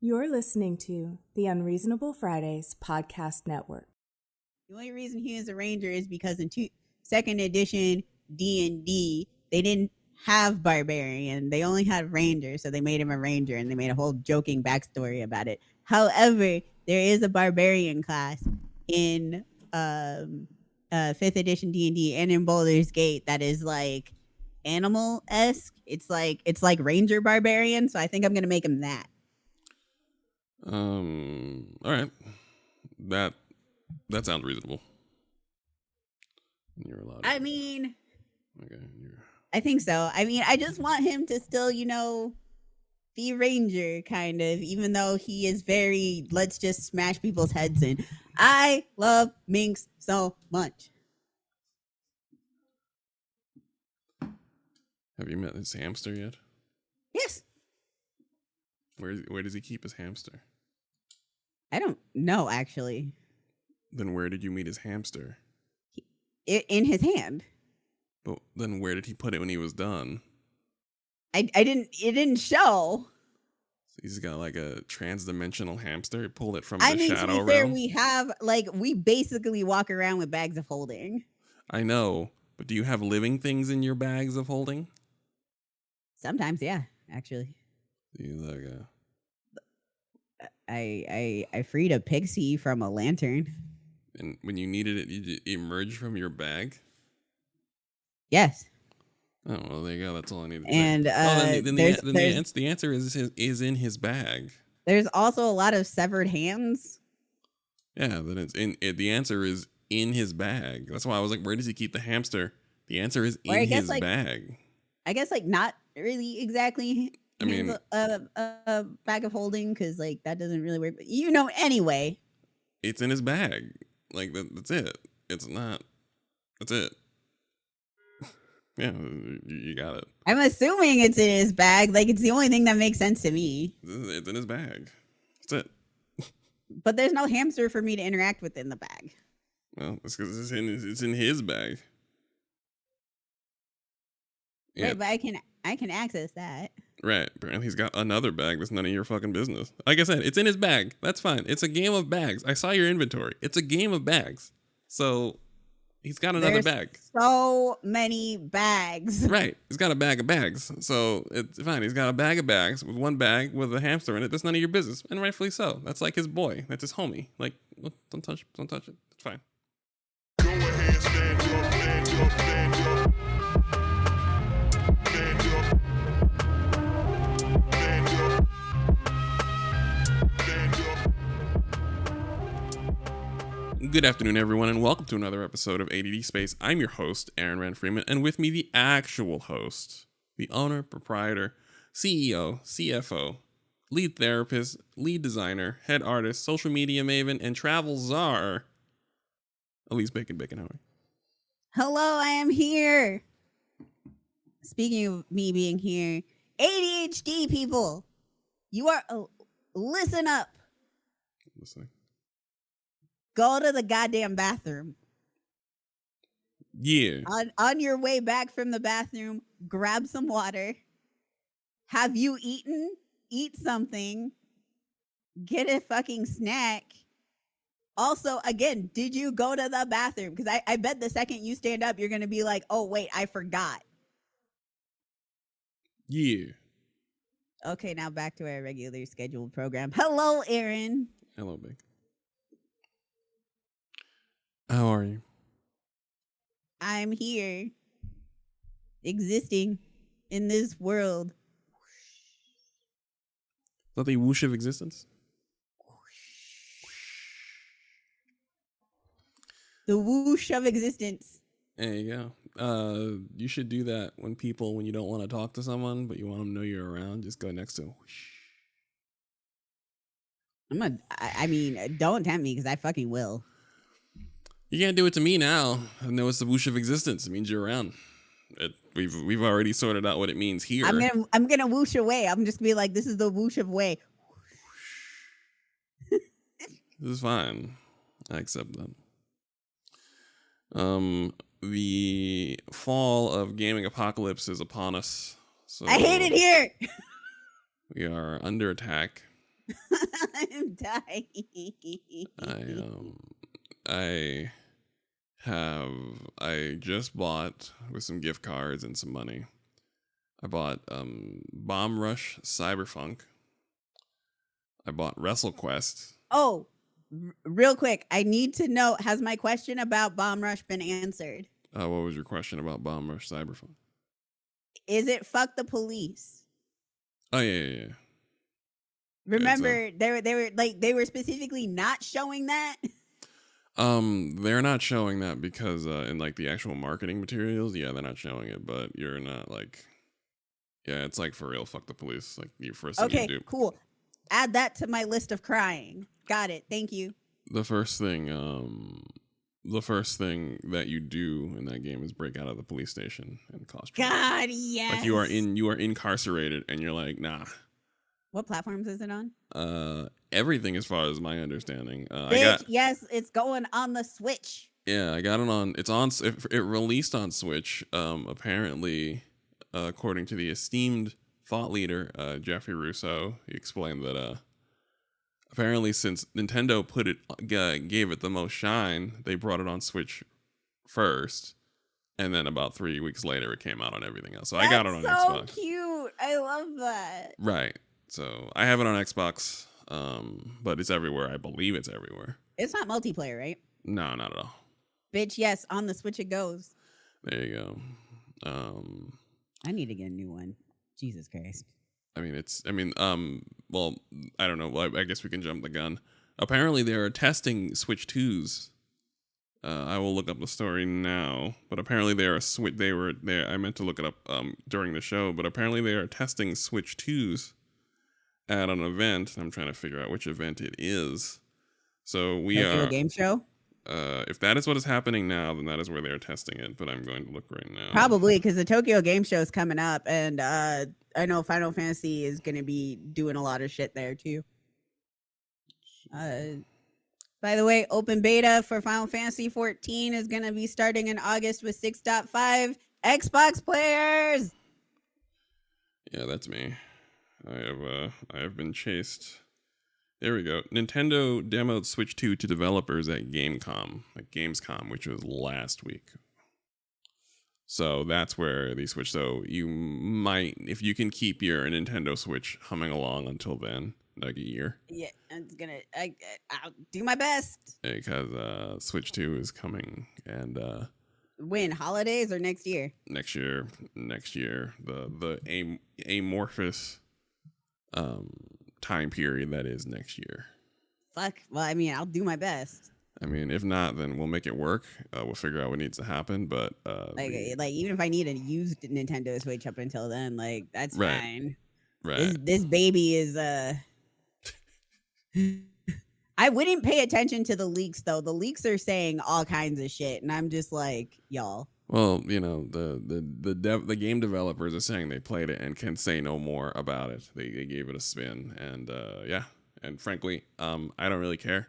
You're listening to the Unreasonable Fridays podcast network. The only reason he is a ranger is because in second edition D&D, they didn't have barbarian. They only had ranger, so they made him a ranger, and they made a whole joking backstory about it. However, there is a barbarian class in 5th edition D&D and in Baldur's Gate that is like animal-esque. It's like ranger barbarian, so I think I'm gonna make him that. All right. That sounds reasonable. You're allowed. I mean, okay. I think so. I mean, I just want him to still, be ranger kind of, even though he is very, let's just smash people's heads in. I love minks so much. Have you met his hamster yet? Yes. Where does he keep his hamster? I don't know, actually. Then where did you meet his hamster? In his hand. But then where did he put it when he was done? It didn't show. So he's got like a trans-dimensional hamster. He pulled it from the shadow to be fair, realm. we basically walk around with bags of holding. I know, but do you have living things in your bags of holding? Sometimes, yeah, actually. You like I freed a pixie from a lantern. And when you needed it, you emerged from your bag? Yes. Oh, well, there you go. That's all I need to and say. The answer is in his bag. There's also a lot of severed hands. Yeah, then the answer is in his bag. That's why I was like, where does he keep the hamster? The answer is in his bag. I guess not really exactly. I mean, a bag of holding, because that doesn't really work. But anyway, it's in his bag. That's it. It's not. That's it. Yeah, you got it. I'm assuming it's in his bag. It's the only thing that makes sense to me. It's in his bag. That's it. But there's no hamster for me to interact with in the bag. Well, it's because it's in his bag. Yeah. Right, but I can access that. Right. Apparently he's got another bag that's none of your fucking business. Like I said, it's in his bag. That's fine. It's a game of bags. I saw your inventory. It's a game of bags. So he's got another bag. So many bags. Right. He's got a bag of bags. So it's fine. He's got a bag of bags with one bag with a hamster in it. That's none of your business. And rightfully so. That's like his boy. That's his homie. Don't touch it. It's fine. Go ahead, stand up, stand up, stand up. Good afternoon, everyone, and welcome to another episode of AddSpace. I'm your host, Aaron Rand Freeman, and with me, the actual host, the owner, proprietor, CEO, CFO, lead therapist, lead designer, head artist, social media maven, and travel czar, Elise Bacon. How are you? Hello, I am here. Speaking of me being here, ADHD people, you are listen up. Listening. Go to the goddamn bathroom. Yeah. On your way back from the bathroom, grab some water. Have you eaten? Eat something. Get a fucking snack. Also, again, did you go to the bathroom? Because I bet the second you stand up, you're going to be like, oh, wait, I forgot. Yeah. Okay, now back to our regular scheduled program. Hello, Aaron. Hello, Big. How are you? I'm here, existing in this world. Is that the whoosh of existence? The whoosh of existence. There you go. You should do that when you don't want to talk to someone, but you want them to know you're around. Just go next to them. I mean, don't tempt me because I fucking will. You can't do it to me now. I know it's the whoosh of existence. It means you're around. We've already sorted out what it means here. I'm gonna whoosh away. I'm just gonna be like, this is the whoosh of way. This is fine. I accept that. The fall of gaming apocalypse is upon us. So I hate it here. We are under attack. I'm dying. I I just bought with some gift cards and some money. I bought Bomb Rush Cyberpunk. I bought WrestleQuest. Oh, real quick, I need to know, has my question about Bomb Rush been answered? What was your question about Bomb Rush Cyberpunk? Is it fuck the police? Oh yeah. Remember, they were specifically not showing that. They're not showing that because in like the actual marketing materials, yeah, they're not showing it. But you're not like, yeah, it's like for real. Fuck the police. Like your first thing Okay, you do. cool. Add that to my list of crying. Got it. Thank you. The first thing that you do in that game is break out of the police station and cause trouble. God, yes. Like you are incarcerated and you're like, nah. What platforms is it on? Everything as far as my understanding. Bitch, yes, it's going on the Switch. Yeah, I got it on. It released on Switch. Apparently, according to the esteemed thought leader Jeffrey Russo, he explained that apparently since Nintendo gave it the most shine, they brought it on Switch first, and then about 3 weeks later, it came out on everything else. So I got it on Xbox. So cute. I love that. Right. So I have it on Xbox, but it's everywhere. I believe it's everywhere. It's not multiplayer, right? No, not at all. Bitch, yes, on the Switch it goes. There you go. I need to get a new one. Jesus Christ. Well, I don't know. Well, I guess we can jump the gun. Apparently, they are testing Switch 2s. I will look up the story now, but apparently they are They were there. I meant to look it up during the show, but apparently they are testing Switch 2s at an event. I'm trying to figure out which event it is. So we are a game show. If that is what is happening now, then that is where they are testing it. But I'm going to look right now. Probably because the Tokyo Game Show is coming up, and I know Final Fantasy is going to be doing a lot of shit there too. By the way, open beta for Final Fantasy 14 is going to be starting in August with 6.5 Xbox players. Yeah, that's me. I have been chased. There we go. Nintendo demoed Switch 2 to developers at Gamescom, which was last week. So that's where they switch. So you might, if you can keep your Nintendo Switch humming along until then, like a year. Yeah, I'll do my best. Because Switch 2 is coming, and when, holidays or next year? Next year. The amorphous time period that is next year. Fuck. Well, I mean, I'll do my best. I mean, if not, then we'll make it work. We'll figure out what needs to happen. But like even if I need a used Nintendo Switch up until then, like that's fine. Right. This baby is I wouldn't pay attention to the leaks though. The leaks are saying all kinds of shit, and I'm just like, y'all. Well, you know, the game developers are saying they played it and can say no more about it. They gave it a spin, and yeah. And frankly, I don't really care.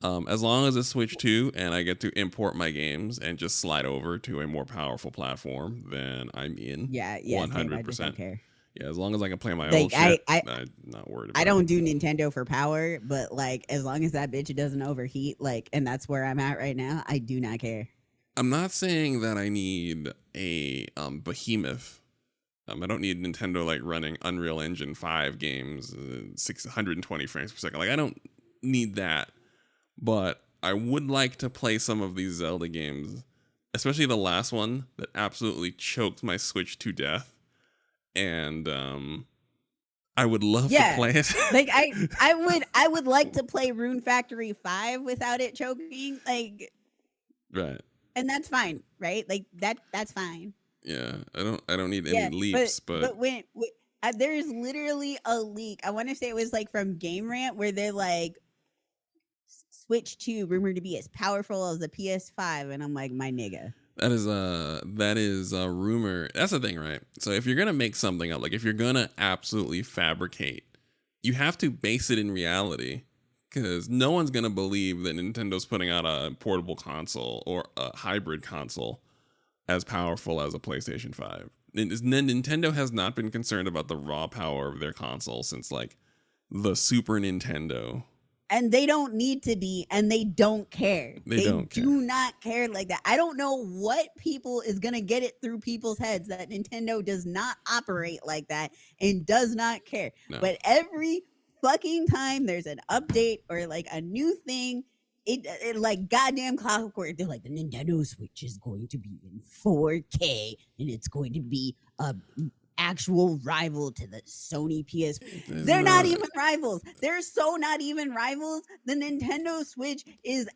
As long as it's Switch 2 and I get to import my games and just slide over to a more powerful platform, then I'm in. Yeah, 100%. I don't care. Yeah, as long as I can play my old shit, I'm not worried about it. I don't do Nintendo for power, but like as long as that bitch doesn't overheat, like, and that's where I'm at right now, I do not care. I'm not saying that I need a behemoth. I don't need Nintendo like running Unreal Engine 5 games 620 frames per second. Like I don't need that. But I would like to play some of these Zelda games, especially the last one that absolutely choked my Switch to death. And I would love to play it. Like I would like to play Rune Factory 5 without it choking. Like, right. And that's fine, right? Like that's fine. Yeah, I don't need any leaps, but when there's literally a leak. I want to say it was like from Game Rant where they're like, Switch 2 rumored to be as powerful as the PS5, and I'm like, my nigga. That is a rumor. That's the thing, right? So if you're gonna make something up, like if you're gonna absolutely fabricate, you have to base it in reality, because no one's gonna believe that Nintendo's putting out a portable console or a hybrid console as powerful as a PlayStation 5. Nintendo has not been concerned about the raw power of their console since like the Super Nintendo. And they don't need to be, and they don't care. They don't care. do not care like that. I don't know what people is going to get it through people's heads that Nintendo does not operate like that and does not care. No. But every fucking time there's an update or like a new thing, it like goddamn clockwork. They're like, the Nintendo Switch is going to be in 4K and it's going to be a actual rival to the Sony PS. They're not even rivals. They're so not even rivals. The Nintendo Switch is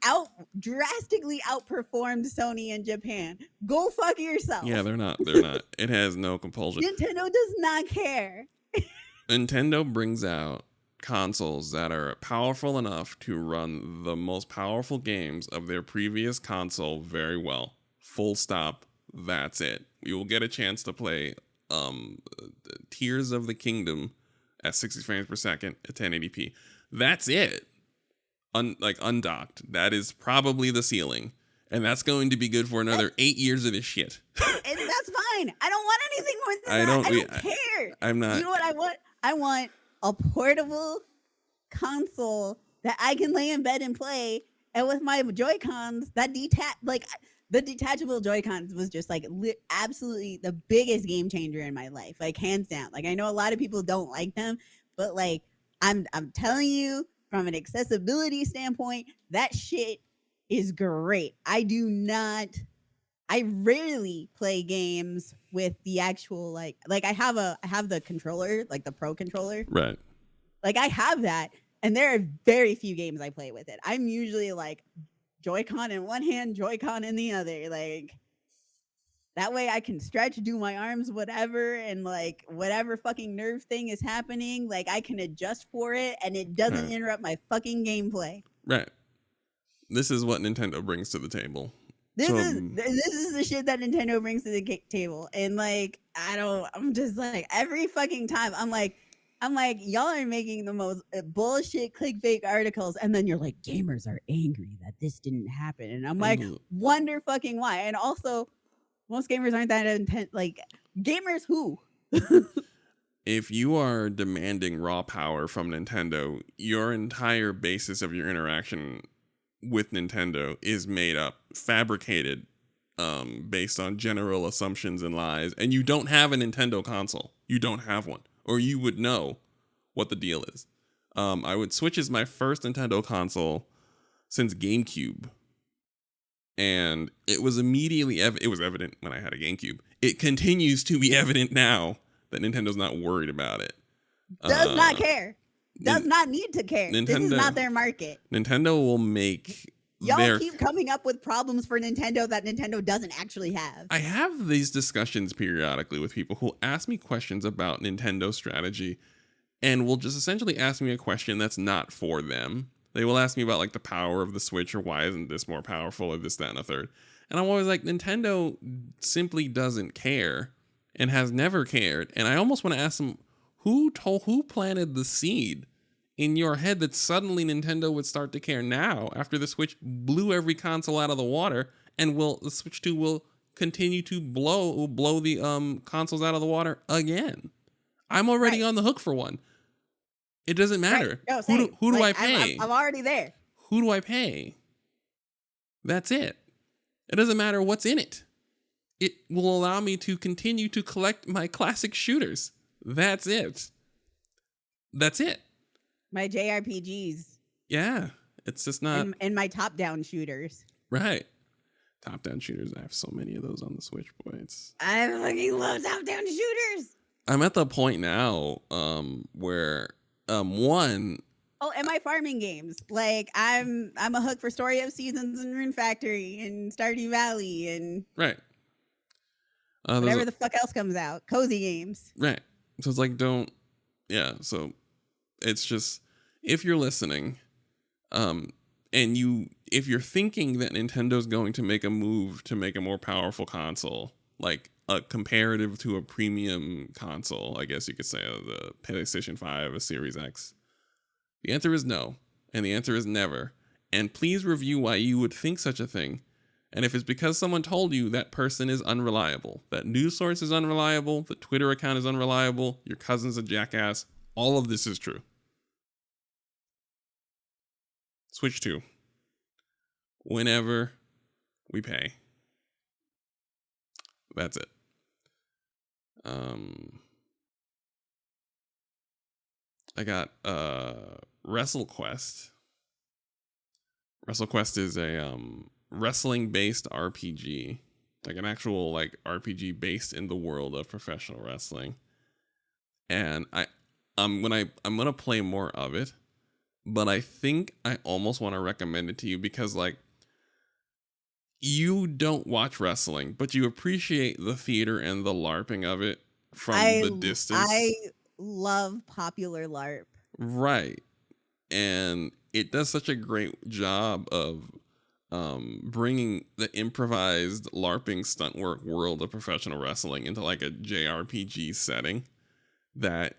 drastically outperformed Sony in Japan. Go fuck yourself. Yeah, they're not. It has no compulsion. Nintendo does not care. Nintendo brings out consoles that are powerful enough to run the most powerful games of their previous console very well. Full stop. That's it. You will get a chance to play Tears of the Kingdom at 60 frames per second at 1080p. That's it. Undocked. That is probably the ceiling. And that's going to be good for another 8 years of this shit. And that's fine. I don't want anything more than that. I don't care. I'm not. You know what I want? I want a portable console that I can lay in bed and play. And with my Joy-Cons, the detachable Joy-Cons was just like absolutely the biggest game changer in my life, like hands down. Like I know a lot of people don't like them, but like I'm telling you from an accessibility standpoint, that shit is great. I rarely play games with the actual like I have the controller, like the Pro controller. Right. Like I have that, and there are very few games I play with it. I'm usually like Joy-Con in one hand, Joy-Con in the other. Like that way I can stretch, do my arms, whatever, and like whatever fucking nerve thing is happening, like I can adjust for it and it doesn't interrupt my fucking gameplay. Right. This is what Nintendo brings to the table. This is the shit that Nintendo brings to the table. And like I'm just like every fucking time I'm like, y'all are making the most bullshit clickbait articles, and then you're like, gamers are angry that this didn't happen, and I'm like, wonder fucking why. And also, most gamers aren't that intent. Like, gamers who? If you are demanding raw power from Nintendo, your entire basis of your interaction with Nintendo is made up, fabricated, based on general assumptions and lies, and you don't have a Nintendo console. You don't have one. Or you would know what the deal is. Switch is my first Nintendo console since GameCube. And it was immediately it was evident when I had a GameCube. It continues to be evident now that Nintendo's not worried about it. Does not care. Does not need to care. This is not their market. Nintendo will make... Y'all keep coming up with problems for Nintendo that Nintendo doesn't actually have. I have these discussions periodically with people who ask me questions about Nintendo strategy and will just essentially ask me a question that's not for them. They will ask me about like the power of the Switch or why isn't this more powerful or this, that, and a third. And I'm always like, Nintendo simply doesn't care and has never cared. And I almost want to ask them, who planted the seed in your head that suddenly Nintendo would start to care now after the Switch blew every console out of the water, and the Switch 2 will continue to blow the consoles out of the water again. I'm already on the hook for one. It doesn't matter. Right. No, who do I pay? I'm already there. Who do I pay? That's it. It doesn't matter what's in it. It will allow me to continue to collect my classic shooters. That's it. That's it. My JRPGs. Yeah. It's just not... And my top-down shooters. Right. Top-down shooters. I have so many of those on the Switch, boy. I fucking love top-down shooters. I'm at the point now where one... Oh, and my farming games. Like, I'm a hook for Story of Seasons and Rune Factory and Stardew Valley and... Right. Whatever the fuck else comes out. Cozy games. Right. So it's like, don't... Yeah, so... It's just, if you're listening, and if you're thinking that Nintendo's going to make a move to make a more powerful console, like a comparative to a premium console, I guess you could say, the PlayStation 5, a Series X, the answer is no, and the answer is never. And please review why you would think such a thing. And if it's because someone told you, that person is unreliable. That news source is unreliable, the Twitter account is unreliable, your cousin's a jackass, all of this is true. Switch 2. Whenever we pay. That's it. I got WrestleQuest. WrestleQuest is a wrestling based RPG, like an actual like RPG based in the world of professional wrestling. And I'm gonna play more of it, but I think I almost want to recommend it to you because like you don't watch wrestling, but you appreciate the theater and the LARPing of it from the distance. I love popular LARP. Right. And it does such a great job of bringing the improvised LARPing stunt work world of professional wrestling into like a JRPG setting that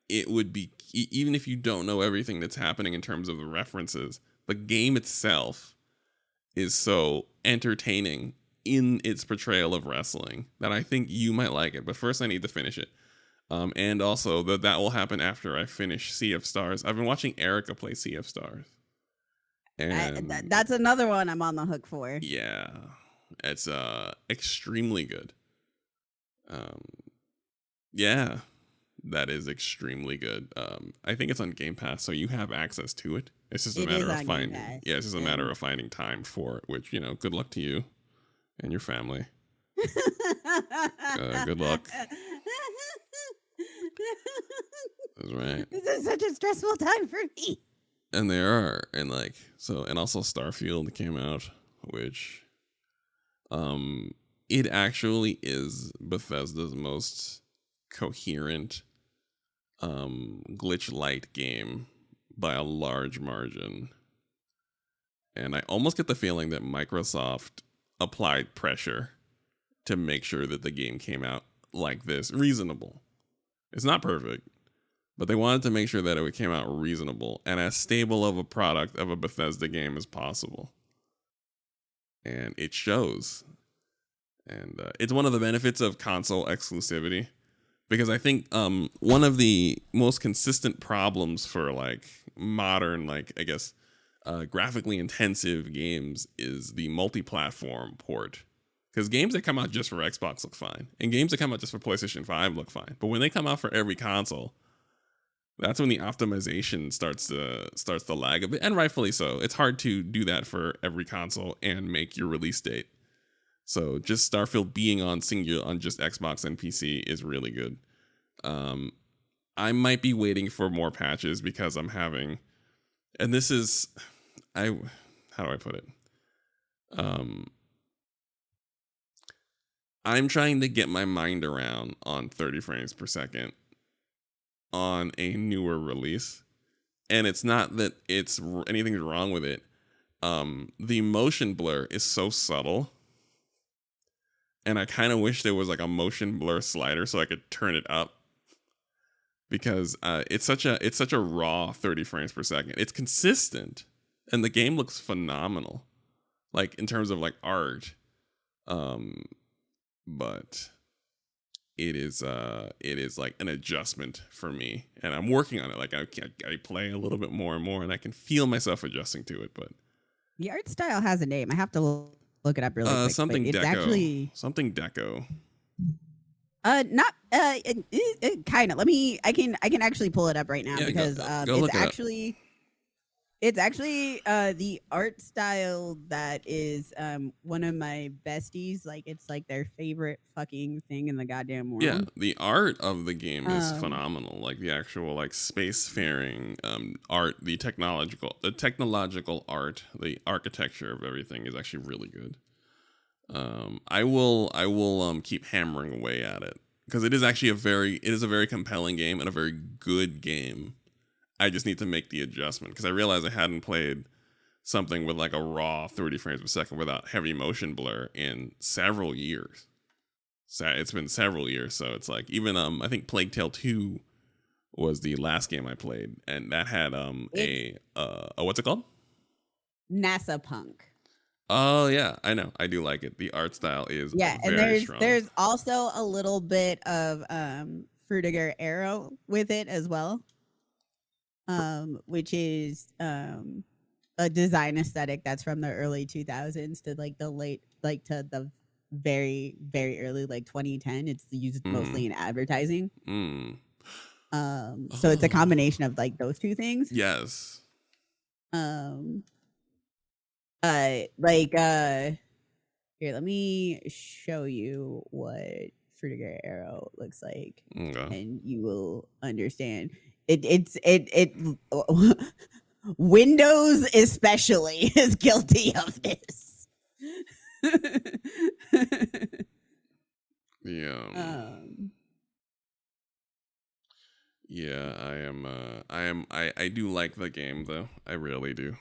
it would be, even if you don't know everything that's happening in terms of the references, the game itself is so entertaining in its portrayal of wrestling that I think you might like it. But first I need to finish it. And also that will happen after I finish Sea of Stars. I've been watching Erica play Sea of Stars. And That's another one I'm on the hook for. yeah, it's extremely good. Yeah, that is extremely good. I think it's on Game Pass, so you have access to it. It's just a matter of finding. Yeah, it's just a matter of finding time for it. Which good luck to you and your family. Good luck. That's right. This is such a stressful time for me. And they are, and like so, and also Starfield came out, which, it actually is Bethesda's most coherent, glitch light game by a large margin. And I almost get the feeling that Microsoft applied pressure to make sure that the game came out like this, reasonable. It's not perfect, but they wanted to make sure that it came out reasonable and as stable of a product of a Bethesda game as possible. And it shows. And it's one of the benefits of console exclusivity, because I think one of the most consistent problems for like modern, like I guess, graphically intensive games is the multi-platform port. Because games that come out just for Xbox look fine, and games that come out just for PlayStation 5 look fine. But when they come out for every console, that's when the optimization starts to lag a bit, and rightfully so. It's hard to do that for every console and make your release date. So just Starfield being on just Xbox and PC is really good. I might be waiting for more patches because I'm having, and this is, how do I put it? I'm trying to get my mind around on 30 frames per second on a newer release. And it's not that anything's wrong with it. The motion blur is so subtle. And I kind of wish there was like a motion blur slider so I could turn it up. Because it's such a raw 30 frames per second. It's consistent. And the game looks phenomenal. Like in terms of like art. But it is like an adjustment for me, and I'm working on it. Like I play a little bit more and more, and I can feel myself adjusting to it. But the art style has a name. I have to look it up really quick. Something it's deco. Actually, something deco. Not kind of. I can actually pull it up right now because it's actually the art style that is one of my besties. Like it's like their favorite fucking thing in the goddamn world. Yeah, the art of the game is phenomenal. Like the actual like spacefaring art, the technological art, the architecture of everything is actually really good. I will keep hammering away at it because it is actually a very compelling game and a very good game. I just need to make the adjustment because I realized I hadn't played something with like a raw 30 frames per second without heavy motion blur in several years. So it's been several years, so it's like even I think Plague Tale 2 was the last game I played, and that had what's it called? NASA Punk. Oh yeah, I know. I do like it. The art style is very strong. There's also a little bit of Frutiger Arrow with it as well. Which is a design aesthetic that's from the early 2000s to like the late, like to the very, very early, like 2010. It's used mostly in advertising. Mm. So it's a Oh. combination of like those two things. Yes. Um, here, let me show you what Fruitiger Arrow looks like, Okay. and you will understand. It Windows especially is guilty of this. Yeah. Yeah, I do like the game though. I really do.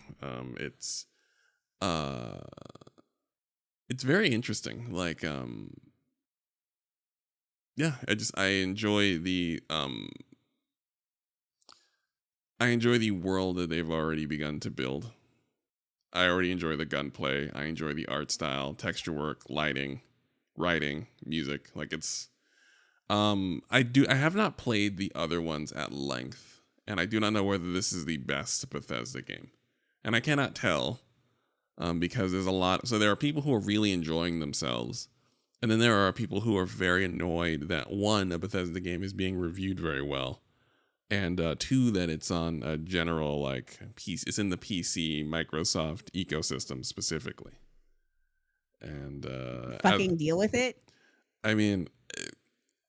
Uh it's very interesting. Like yeah, I enjoy the world that they've already begun to build. I already enjoy the gunplay. I enjoy the art style, texture work, lighting, writing, music. Like it's I have not played the other ones at length, and I do not know whether this is the best Bethesda game. And I cannot tell because there's a lot. So there are people who are really enjoying themselves, and then there are people who are very annoyed that one, a Bethesda game is being reviewed very well, and two, that it's on a general like PC. It's in the PC Microsoft ecosystem specifically. And Fucking deal with it. I mean,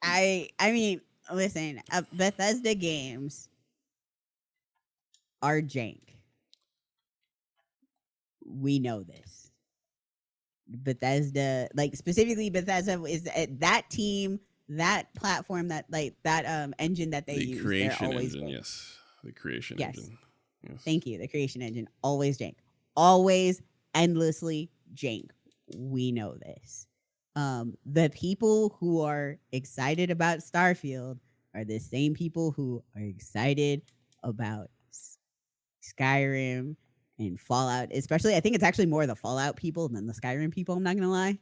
I mean, listen, Bethesda games are jank. We know this. Bethesda, like specifically Bethesda, is that team, that platform, that like that engine that they the use. creation always engine, jank. yes, the creation Yes. engine. Yes. Thank you. The creation engine, always jank, always endlessly jank. We know this. The people who are excited about Starfield are the same people who are excited about Skyrim and Fallout. Especially, I think it's actually more the Fallout people than the Skyrim people. I'm not gonna lie.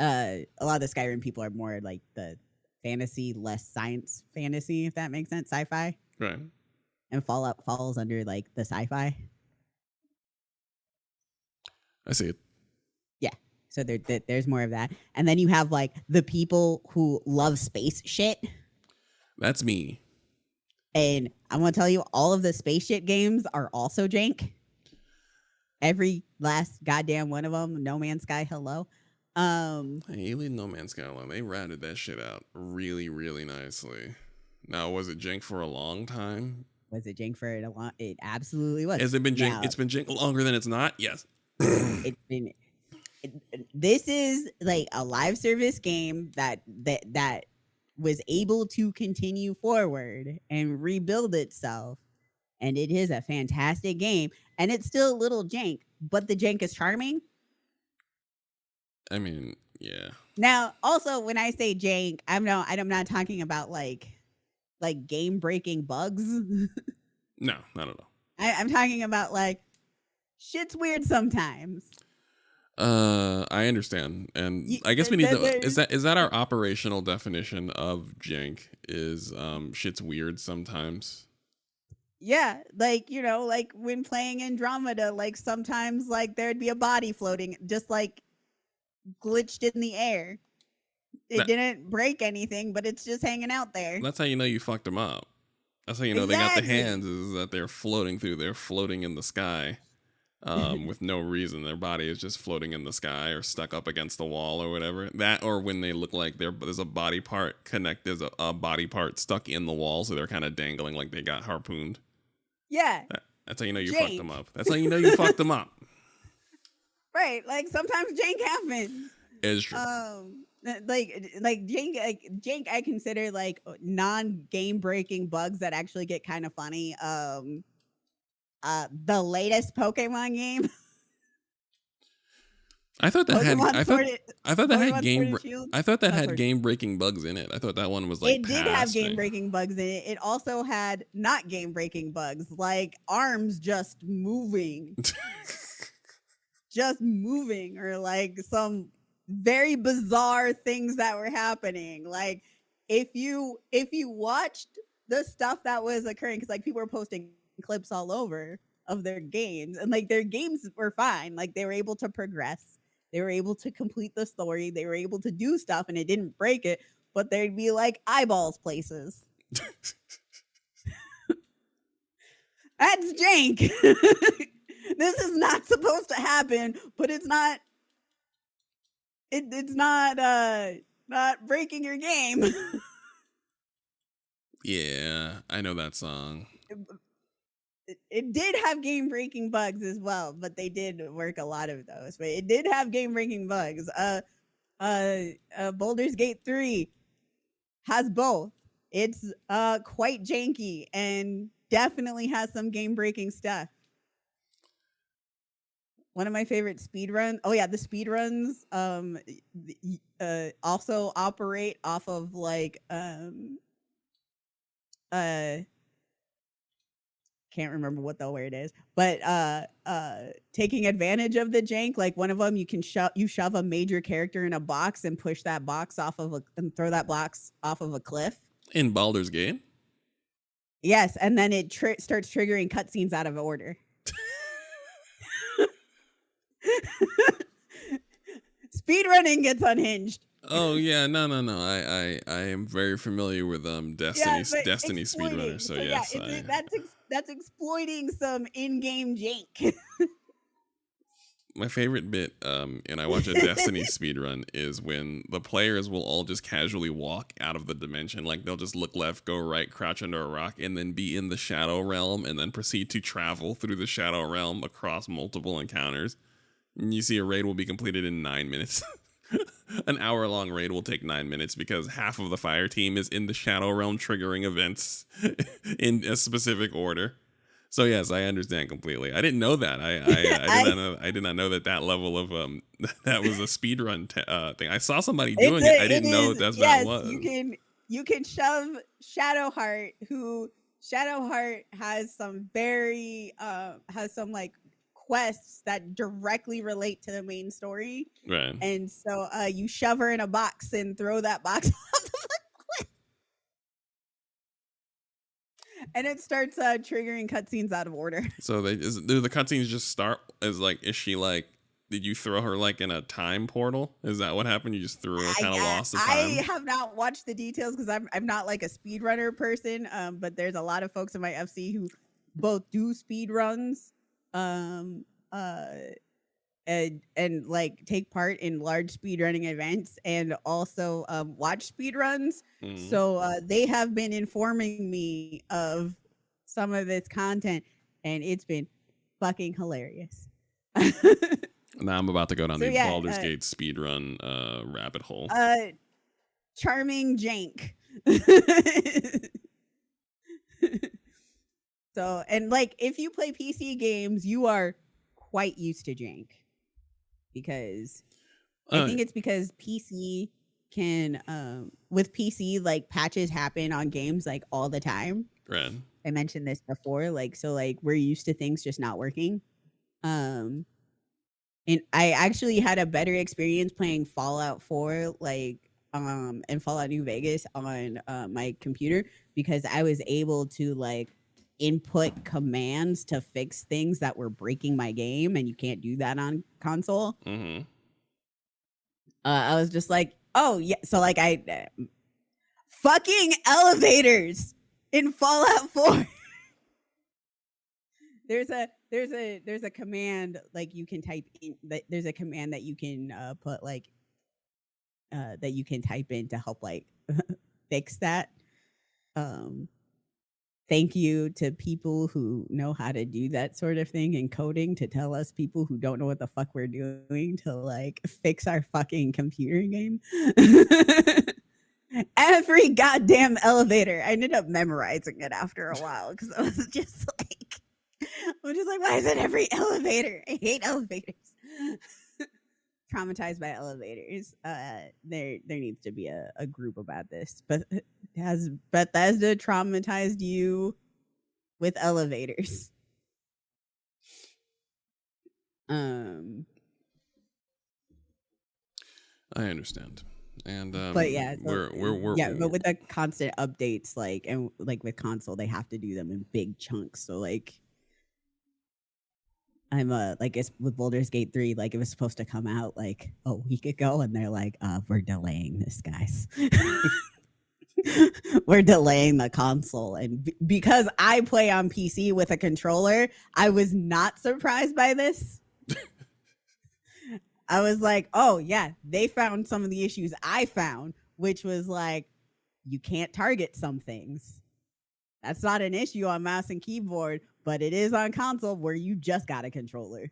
A lot of the Skyrim people are more like the fantasy, less science fantasy, if that makes sense, sci-fi. Right. And Fallout falls under like the sci-fi. I see it. Yeah. So there's more of that. And then you have like the people who love space shit. That's me. And I'm going to tell you, all of the space shit games are also jank. Every last goddamn one of them. No Man's Sky, hello. Hey, you leave No Man's Sky alone. They ratted that shit out really, really nicely. Now, was it jank for a long time? Was it jank for it a lot? It absolutely was. Has it been jank? Now, It's been jank longer than it's not? Yes. It's been... This is like a live service game that was able to continue forward and rebuild itself, and it is a fantastic game, and it's still a little jank, but the jank is charming. I mean, yeah. Now, also, when I say jank, I'm not talking about like game breaking bugs. No, not at all. I'm talking about like shit's weird sometimes. I understand, and I guess we need to. Is that our operational definition of jank? Is shit's weird sometimes? Yeah, like, you know, like when playing Andromeda, like sometimes like there'd be a body floating, just like glitched in the air. It didn't break anything, but it's just hanging out there. That's how you know you fucked them up. That's how you know Exactly. they got the hands, is that they're floating in the sky. With no reason. Their body is just floating in the sky or stuck up against the wall or whatever. That, or when they look like there's a body part there's a body part stuck in the wall, so they're kind of dangling like they got harpooned. Yeah. That's how you know you fucked them up. That's how you know you fucked them up. Right. Like sometimes jank happens. It's true. Like jank I consider like non-game breaking bugs that actually get kind of funny. The latest Pokemon game. I thought that had game breaking bugs in it. I thought that one was like it did have game breaking bugs in it. It also had not game breaking bugs, like arms just moving. Just moving, or like some very bizarre things that were happening. Like if you watched the stuff that was occurring, because like people were posting clips all over of their games, and like their games were fine. Like they were able to progress, they were able to complete the story, they were able to do stuff, and it didn't break it. But there'd be like eyeballs places. That's jank. This is not supposed to happen, but it's not. It's not breaking your game. Yeah, I know that song. It did have game breaking bugs as well, but they did work a lot of those. But it did have game breaking bugs. Baldur's Gate 3 has both. It's quite janky and definitely has some game breaking stuff. One of my favorite speedruns. Oh yeah, the speedruns also operate off of like can't remember what the word is, but taking advantage of the jank. Like one of them, you can shove a major character in a box and push that box and throw that box off of a cliff. In Baldur's Gate? Yes, and then it starts triggering cutscenes out of order. Speedrunning gets unhinged. Oh yeah, no. I am very familiar with Destiny speedrunner. So yes, that's exploiting some in-game jank. My favorite bit, and I watch a Destiny speedrun, is when the players will all just casually walk out of the dimension. Like they'll just look left, go right, crouch under a rock, and then be in the Shadow Realm, and then proceed to travel through the Shadow Realm across multiple encounters. And you see a raid will be completed in 9 minutes. An hour-long raid will take 9 minutes because half of the fire team is in the Shadow Realm triggering events in a specific order. So yes, I understand completely. I didn't know that. I did not know that level of that was a speedrun thing. I saw somebody doing it. I didn't know that's what it was. You can shove Shadowheart, who Shadowheart has some very has some like quests that directly relate to the main story. Right. And so you shove her in a box and throw that box off the cliff. And it starts triggering cutscenes out of order. So do the cutscenes just start as like, is she like, did you throw her like in a time portal? Is that what happened? You just threw her, kind of lost the time? I have not watched the details because I'm not like a speedrunner person, but there's a lot of folks in my FC who both do speedruns and like take part in large speedrunning events and also watch speedruns. Mm-hmm. So they have been informing me of some of this content, and it's been fucking hilarious. Now I'm about to go down the Baldur's Gate speedrun rabbit hole. Charming jank. So, and like if you play PC games, you are quite used to jank, because I think it's because PC can with PC, like patches happen on games like all the time. Right. I mentioned this before, like so like we're used to things just not working. And I actually had a better experience playing Fallout 4 like and Fallout New Vegas on my computer, because I was able to like input commands to fix things that were breaking my game, and you can't do that on console. Mm-hmm. I was just like, oh yeah, so like I fucking elevators in Fallout 4. There's a command like you can type in. There's a command that you can put like that you can type in to help like fix that. Thank you to people who know how to do that sort of thing in coding, to tell us people who don't know what the fuck we're doing to like fix our fucking computer game. Every goddamn elevator. I ended up memorizing it after a while because I was just like, why is it every elevator? I hate elevators. Traumatized by elevators. There needs to be a group about this. But has Bethesda traumatized you with elevators? I understand. And But yeah, so, we're yeah, but with the constant updates, like, and like with console, they have to do them in big chunks. So like, I'm like, it's with Baldur's Gate 3, like it was supposed to come out like a week ago, and they're like, we're delaying this, guys. We're delaying the console. And because I play on PC with a controller, I was not surprised by this. I was like, oh yeah, they found some of the issues I found, which was like, you can't target some things. That's not an issue on mouse and keyboard, but it is on console where you just got a controller.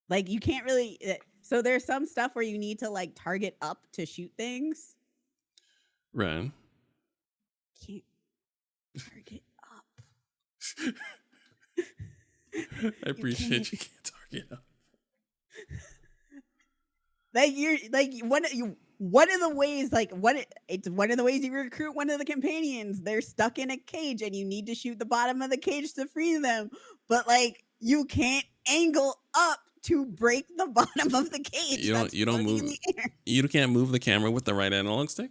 Like you can't really. So there's some stuff where you need to like target up to shoot things. Right. Can't target up. I appreciate you can't target up. Like you're like one of the ways, like it's one of the ways you recruit one of the companions. They're stuck in a cage and you need to shoot the bottom of the cage to free them. But like you can't angle up to break the bottom of the cage. You don't move. You can't move the camera with the right analog stick?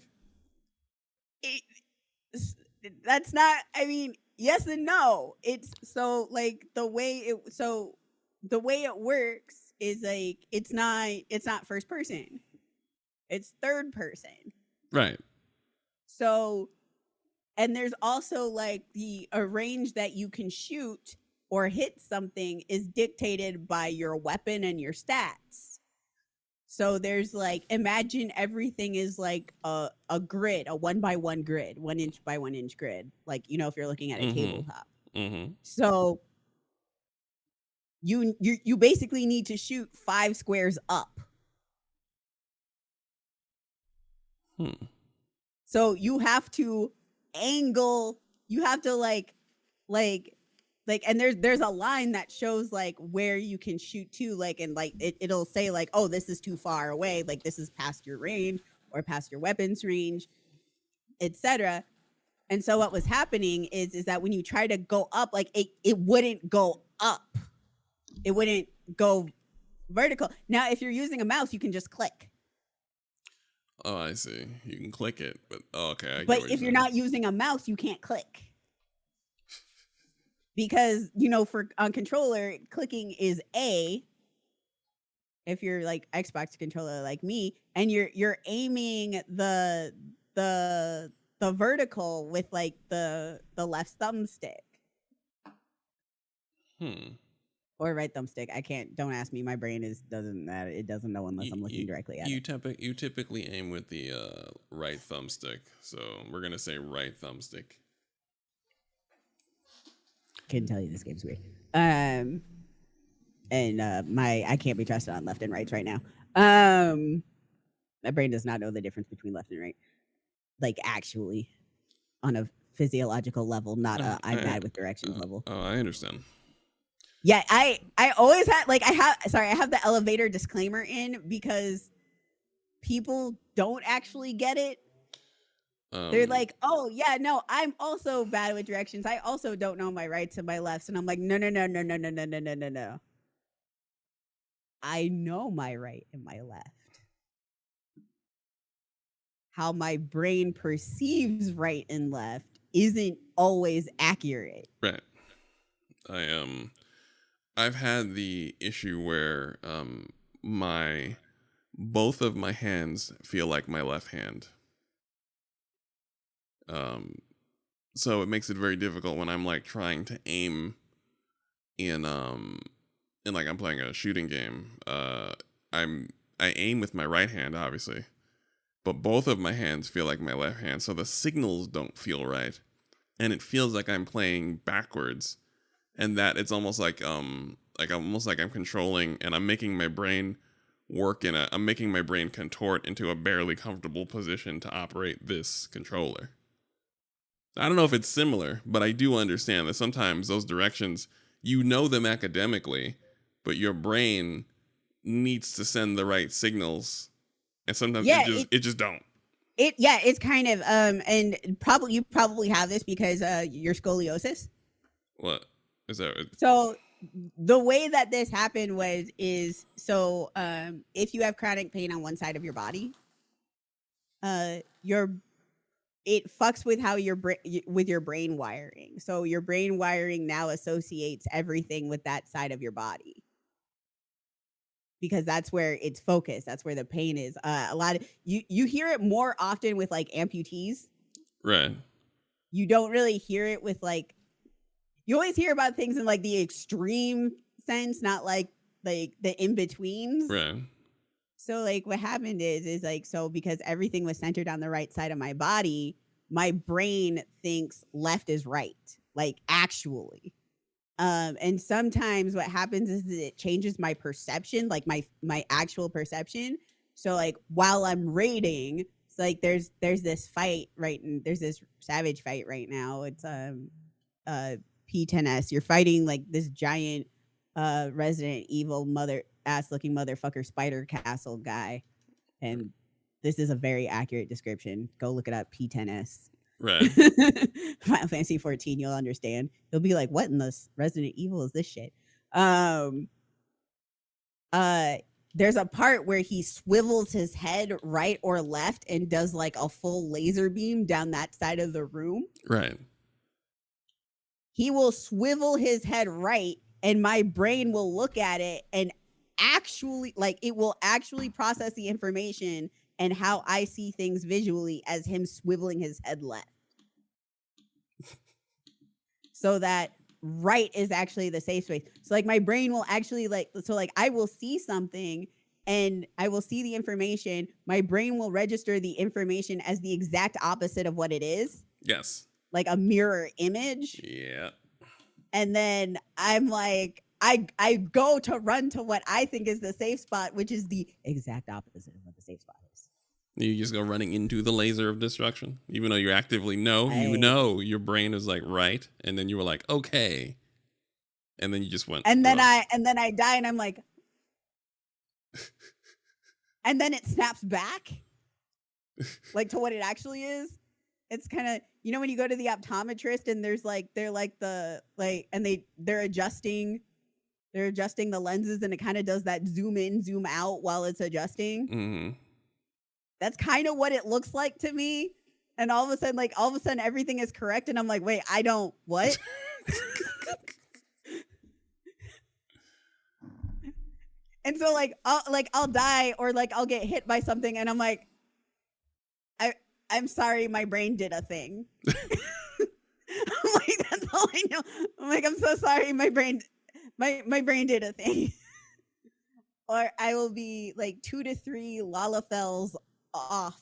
That's not, I mean, yes and no. It's so like the way it works is like it's not first person. It's third person. Right. So, and there's also like the range that you can shoot or hit something is dictated by your weapon and your stats. So there's like, imagine everything is like a grid, a 1x1 grid, 1 inch by 1 inch grid. Like, you know, if you're looking at a tabletop. So you basically need to shoot 5 squares up. So you have to angle, you have to like, and there's a line that shows like where you can shoot to, like, and like it'll say like, oh, this is too far away, like this is past your range or past your weapon's range, etc. And so what was happening is that when you try to go up, like it wouldn't go up, it wouldn't go vertical. Now, if you're using a mouse, you can just click. Oh, I see. You can click it, but okay. But if you're not using a mouse, you can't click. Because, you know, on controller, clicking is A. If you're like Xbox controller like me, and you're aiming the vertical with like the left thumbstick. Or right thumbstick. I can't. Don't ask me. My brain doesn't know unless I'm looking directly at it. You typically aim with the right thumbstick, so we're gonna say right thumbstick. Couldn't tell you, this game's weird. And I can't be trusted on left and rights right now. My brain does not know the difference between left and right, like actually, on a physiological level, not I'm bad with directions level. Oh, I understand. Yeah, I always had like I have the elevator disclaimer in because people don't actually get it. They're like, oh yeah, no, I'm also bad with directions. I also don't know my rights and my lefts, and I'm like, no. I know my right and my left. How my brain perceives right and left isn't always accurate. Right. I've had the issue where both of my hands feel like my left hand. So it makes it very difficult when I'm like trying to aim in like I'm playing a shooting game. I aim with my right hand, obviously, but both of my hands feel like my left hand, so the signals don't feel right, and it feels like I'm playing backwards, and that it's almost like I'm controlling, and I'm making my brain I'm making my brain contort into a barely comfortable position to operate this controller. I don't know if it's similar, but I do understand that sometimes those directions, you know them academically, but your brain needs to send the right signals, and sometimes it just don't. It's kind of and you probably have this because your scoliosis. What is that? So the way that this happened is so if you have chronic pain on one side of your body, your it fucks with how with your brain wiring. So your brain wiring now associates everything with that side of your body, because that's where it's focused. That's where the pain is. A lot of you hear it more often with like amputees. Right. You don't really hear it with like, you always hear about things in like the extreme sense, not like the in-betweens. Right. So like what happened is like, so because everything was centered on the right side of my body, my brain thinks left is right, like actually. And sometimes what happens is that it changes my perception, like my actual perception. So like while I'm raiding, it's like there's this fight there's this savage fight right now. It's P10S. You're fighting like this giant Resident Evil ass looking motherfucker spider castle guy, and this is a very accurate description. Go look it up. P10S. Right. Final Fantasy 14, you'll understand. You'll be like, what in the Resident Evil is this shit? There's a part where he swivels his head right or left and does like a full laser beam down that side of the room. Right. He will swivel his head right, and my brain will look at it and actually, like, it will actually process the information and how I see things visually as him swiveling his head left. So that right is actually the safe space. So like my brain will actually I will see something and I will see the information. My brain will register the information as the exact opposite of what it is. Yes. Like a mirror image. Yeah. And then I'm like, I go to run to what I think is the safe spot, which is the exact opposite of what the safe spot is. You just go running into the laser of destruction, even though you actively know, your brain is like, right. And then you were like, okay. And then you just went. And then I die and I'm like, and then it snaps back like to what it actually is. It's kind of, you know, when you go to the optometrist and they're adjusting the lenses and it kind of does that zoom in, zoom out while it's adjusting. Mm-hmm. That's kind of what it looks like to me. And all of a sudden everything is correct. And I'm like, wait, what? And so I'll die or like I'll get hit by something and I'm like, I'm sorry, my brain did a thing. I'm like, that's all I know. I'm like, I'm so sorry, my brain did a thing. Or I will be like 2 to 3 Lalafels off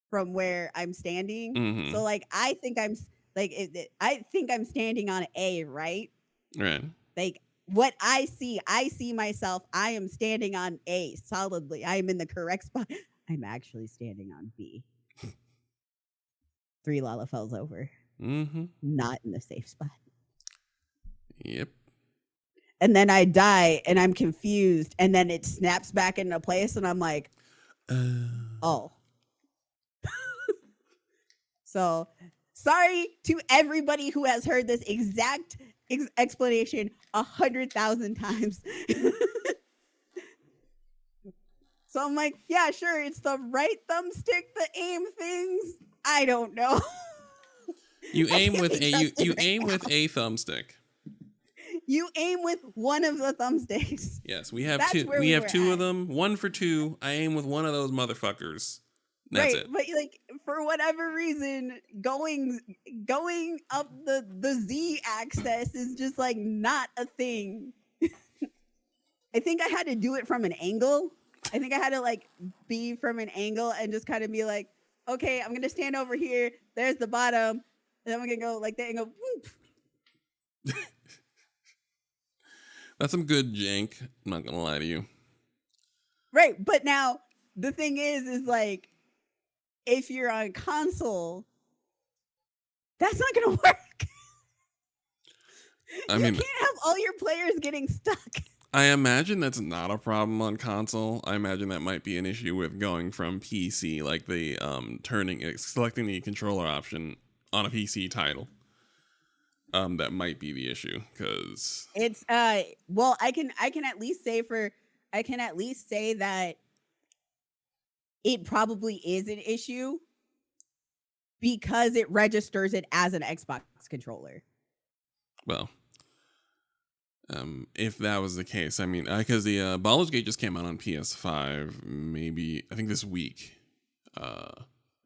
from where I'm standing. Mm-hmm. So like I think I'm standing on A, right? Right. Like what I see myself, I am standing on A solidly. I am in the correct spot. I'm actually standing on B. 3 Lalafels over. Mm-hmm. Not in the safe spot. Yep. And then I die and I'm confused and then it snaps back into place and I'm like, oh. So sorry to everybody who has heard this exact explanation 100,000 times. So I'm like, yeah, sure, it's the right thumbstick that aim things. I don't know. You aim with a thumbstick. You aim with one of the thumbsticks. Yes, we have That's two. where We have two at. of them. 1 for 2. I aim with one of those motherfuckers. That's right, it. but like for whatever reason, going up the Z axis is just like not a thing. I think I had to do it from an angle. I think I had to like be from an angle and just kind of be like, okay, I'm gonna stand over here. There's the bottom, and then I'm gonna go like that and go. Whoop. That's some good jank. I'm not gonna lie to you. Right, but now the thing is like, if you're on console, that's not gonna work. I You mean, can't have all your players getting stuck. I imagine that's not a problem on console. I imagine that might be an issue with going from PC, like the selecting the controller option on a PC title. that might be the issue because It's well, I can at least say that it probably is an issue because it registers it as an Xbox controller. well, if that was the case, I mean, because the Baldur's Gate just came out on PS5, maybe I think this week.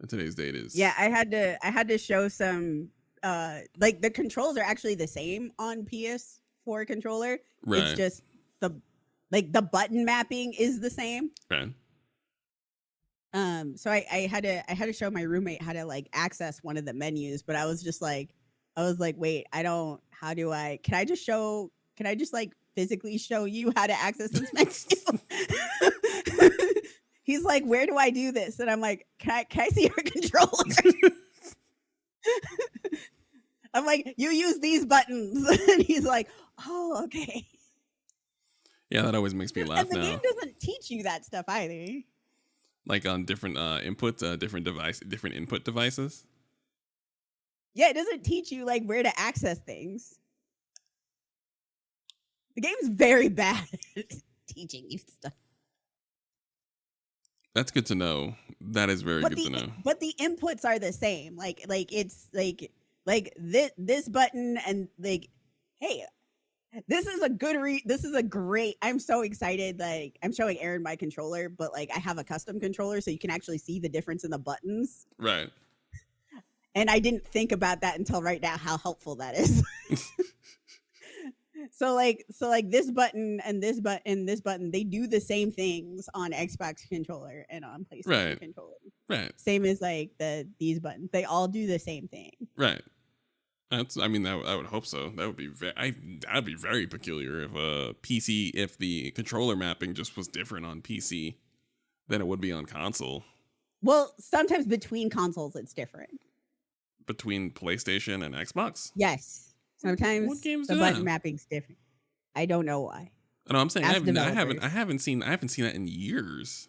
Today's date is Yeah, I had to show some like the controls are actually the same on PS4 controller. right, It's just the button mapping is the same. right. So I had to show my roommate how to like access one of the menus, but I was like, wait, can I just like physically show you how to access this menu? He's like, where do I do this? And I'm like, can I see your controller? I'm like, you use these buttons. And he's like, oh, okay. Yeah, that always makes me laugh And the now. game doesn't teach you that stuff either. Like on different different input devices. Yeah, it doesn't teach you like where to access things. The game's very bad at teaching you stuff. That's good to know. That is very good to know. But the inputs are the same. Like it's like this button and like, hey, this is a great. I'm so excited. Like I'm showing Aaron my controller, but like I have a custom controller, so you can actually see the difference in the buttons. Right. And I didn't think about that until right now, how helpful that is. So like this button and this button, they do the same things on Xbox controller and on PlayStation controller. Right. Same as like these buttons. They all do the same thing. Right. I would hope so. That would be that'd be very peculiar if if the controller mapping just was different on PC than it would be on console. Well, sometimes between consoles it's different. Between PlayStation and Xbox? Yes. Sometimes what games the do button that? mapping's different. I don't know why. No, I'm saying I haven't seen that in years.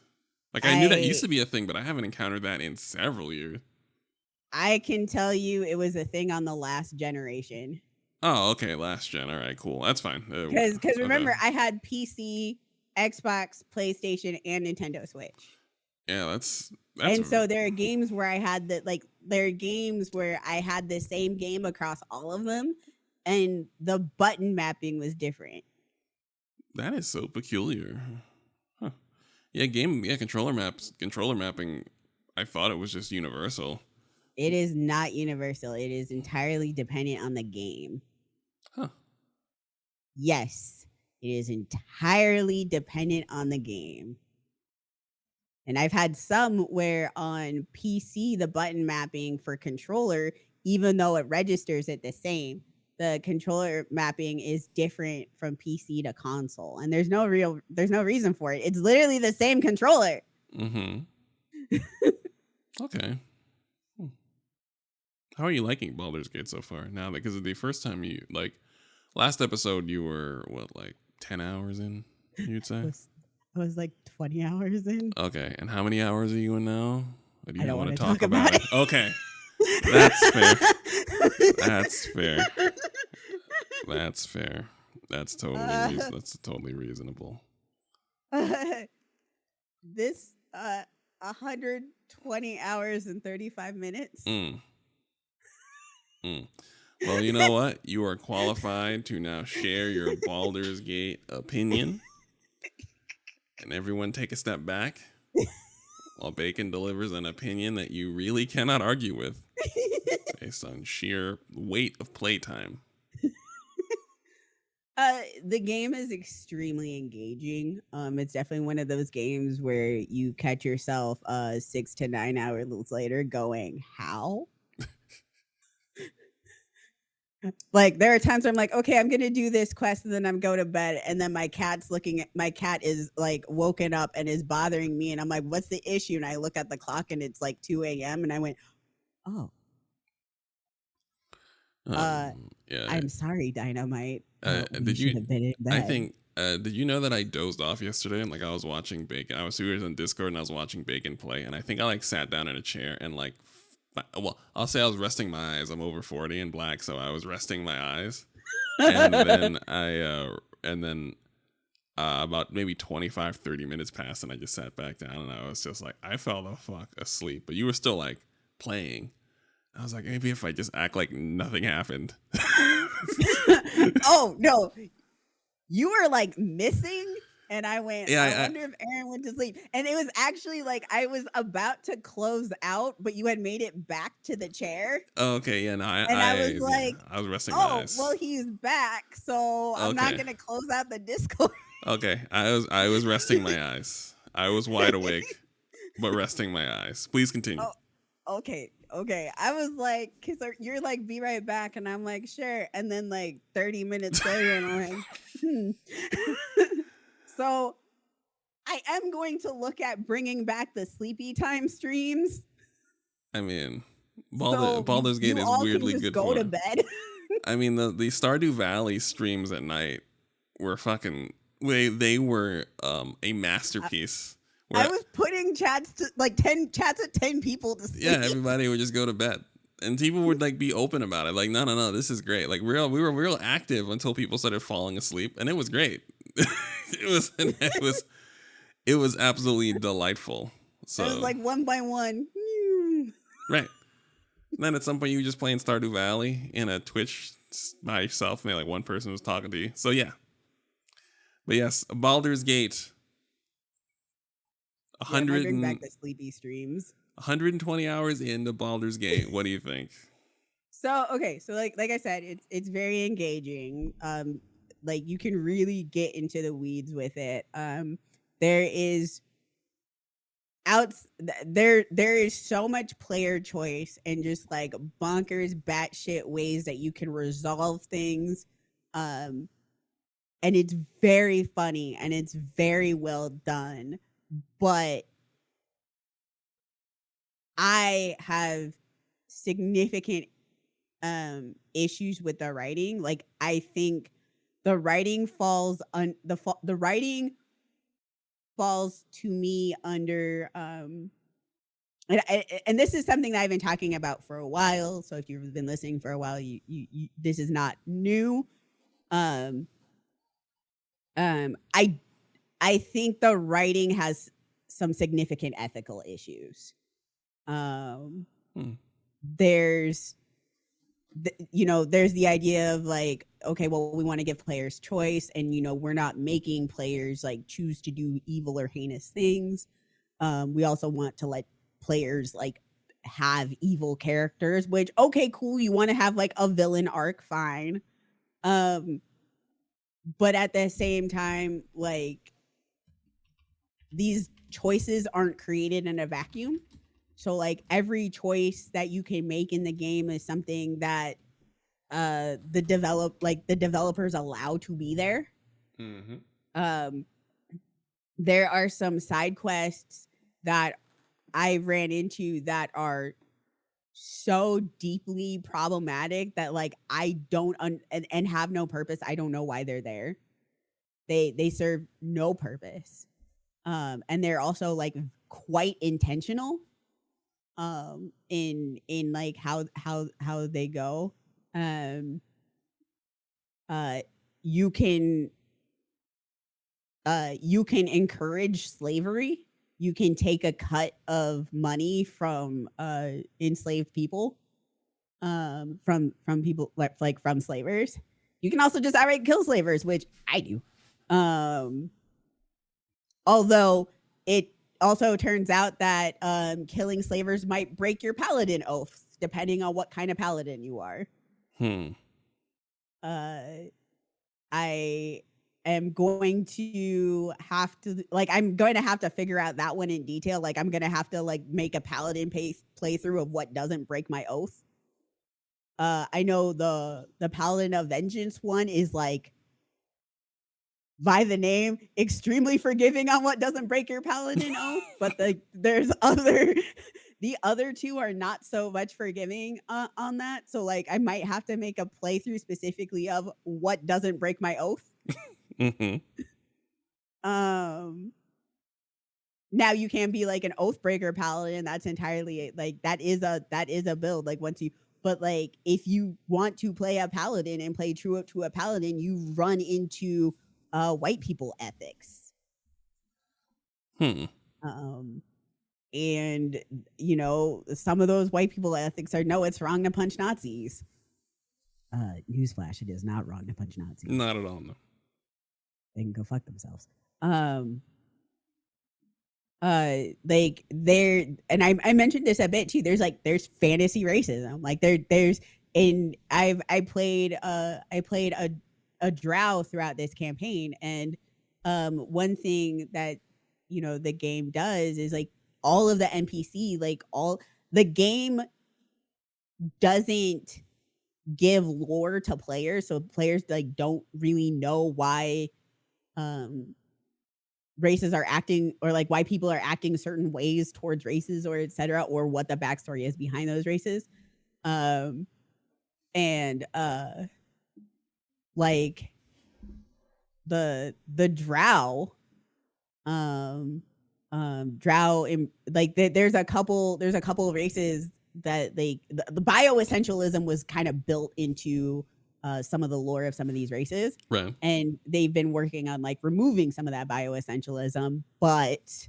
Like I knew that used to be a thing, but I haven't encountered that in several years. I can tell you it was a thing on the last generation. Oh, okay, last gen. All right, cool. That's fine. Because remember, I had PC, Xbox, PlayStation, and Nintendo Switch. Yeah, that's and so there are games where I had the same game across all of them, and the button mapping was different. That is so peculiar. Huh. Yeah, controller mapping, I thought it was just universal. It is not universal. It is entirely dependent on the game. Huh. Yes, it is entirely dependent on the game. And I've had some where on PC, the button mapping for controller, even though it registers it the same, the controller mapping is different from PC to console. And there's no reason for it. It's literally the same controller. Mm-hmm. Okay. How are you liking Baldur's Gate so far? Now, because the first time last episode, you were, 10 hours in, you'd say? I was like 20 hours in. Okay, and how many hours are you in now? Or do you I don't want want to to talk about it. Okay, that's fair. That's fair. That's fair. That's totally reasonable. This 120 hours and 35 minutes. Well, you know what? You are qualified to now share your Baldur's Gate opinion. And everyone take a step back while Bacon delivers an opinion that you really cannot argue with based on sheer weight of playtime. The game is extremely engaging. It's definitely one of those games where you catch yourself 6 to 9 hours later going, how? Like there are times where I'm like, okay, I'm gonna do this quest and then I'm go to bed, and then my cat is like woken up and is bothering me, and I'm like, what's the issue? And I look at the clock and it's like 2 a.m. and I went, oh. Yeah. I'm sorry, Dynamite. Did you have been in bed. I think did you know that I dozed off yesterday and I was watching Bacon? We were on Discord and I was watching Bacon play, and I think I sat down in a chair and well, I'll say I was resting my eyes. I'm over 40 and black, so I was resting my eyes. And then about maybe 25, 30 minutes passed, and I just sat back down, and I was just like, I fell the fuck asleep. But you were still like playing. I was like, maybe if I just act like nothing happened. Oh no, you were like missing, and I went. Yeah, I wonder if Aaron went to sleep. And it was actually like I was about to close out, but you had made it back to the chair. Oh, okay, yeah, no, I was like, I was resting my oh, eyes. well, he's back, so I'm not Okay. gonna close out the Discord. Okay, I was resting my eyes. I was wide awake, but resting my eyes. Please continue. Oh, okay. I was like, because you're like, be right back, and I'm like, sure. And then like 30 minutes later, and I'm like, So I am going to look at bringing back the sleepy time streams. I mean, So Baldur's Gate you is all weirdly can just good go to fun. bed. I mean, the Stardew Valley streams at night were fucking. They were a masterpiece. I was putting chats to like 10 chats at 10 people to sleep. Yeah, everybody would just go to bed, and people would like be open about it. Like, no, this is great. Like, we were real active until people started falling asleep, and it was great. It was absolutely delightful. So it was like one by one. right. And then at some point you were just playing Stardew Valley in a Twitch by yourself, maybe like one person was talking to you. So yeah. But yes, Baldur's Gate. Yeah, bring back the sleepy streams. 120 hours into Baldur's Gate. What do you think? So okay, so like I said, it's very engaging. Like you can really get into the weeds with it. There is there is so much player choice and just like bonkers batshit ways that you can resolve things. And it's very funny and it's very well done. But I have significant issues with the writing. Like I think the writing falls on the writing falls to me under and this is something that I've been talking about for a while. So if you've been listening for a while, you this is not new. I think the writing has some significant ethical issues. There's there's the idea of like, okay, well, we want to give players choice, and we're not making players like choose to do evil or heinous things. We also want to let players like have evil characters, which okay, cool, you want to have like a villain arc, fine. But at the same time, like these choices aren't created in a vacuum. So like every choice that you can make in the game is something that the developers allow to be there. Mm-hmm. There are some side quests that I ran into that are so deeply problematic that like I don't and have no purpose. I don't know why they're there. They serve no purpose. And they're also like quite intentional in like how they go. You can encourage slavery. You can take a cut of money from enslaved people, from people like from slavers. You can also just outright kill slavers, which I do. Although it also turns out that killing slavers might break your paladin oaths, depending on what kind of paladin you are. I am going to have to figure out that one in detail. Like I'm going to have to like make a paladin playthrough of what doesn't break my oath. I know the Paladin of Vengeance one is like, by the name, extremely forgiving on what doesn't break your paladin oath, but the other two are not so much forgiving on that. So like I might have to make a playthrough specifically of what doesn't break my oath. Mm-hmm. now you can be like an Oathbreaker paladin. That's entirely like that is a build. Like once you, but like if you want to play a paladin and play true to a paladin, you run into white people ethics. And you know, some of those white people ethics are no, it's wrong to punch Nazis. Newsflash, it is not wrong to punch Nazis. Not at all, no. They can go fuck themselves. Like there, and I mentioned this a bit too. There's fantasy racism. Like there's in I played a drow throughout this campaign, and one thing that, you know, the game does is like all of the NPC, like all the game doesn't give lore to players, so players like don't really know why races are acting, or like why people are acting certain ways towards races or etc., or what the backstory is behind those races. And like the drow drow in, like there's a couple of races that like the bioessentialism was kind of built into some of the lore of some of these races, Right. and they've been working on like removing some of that bioessentialism, but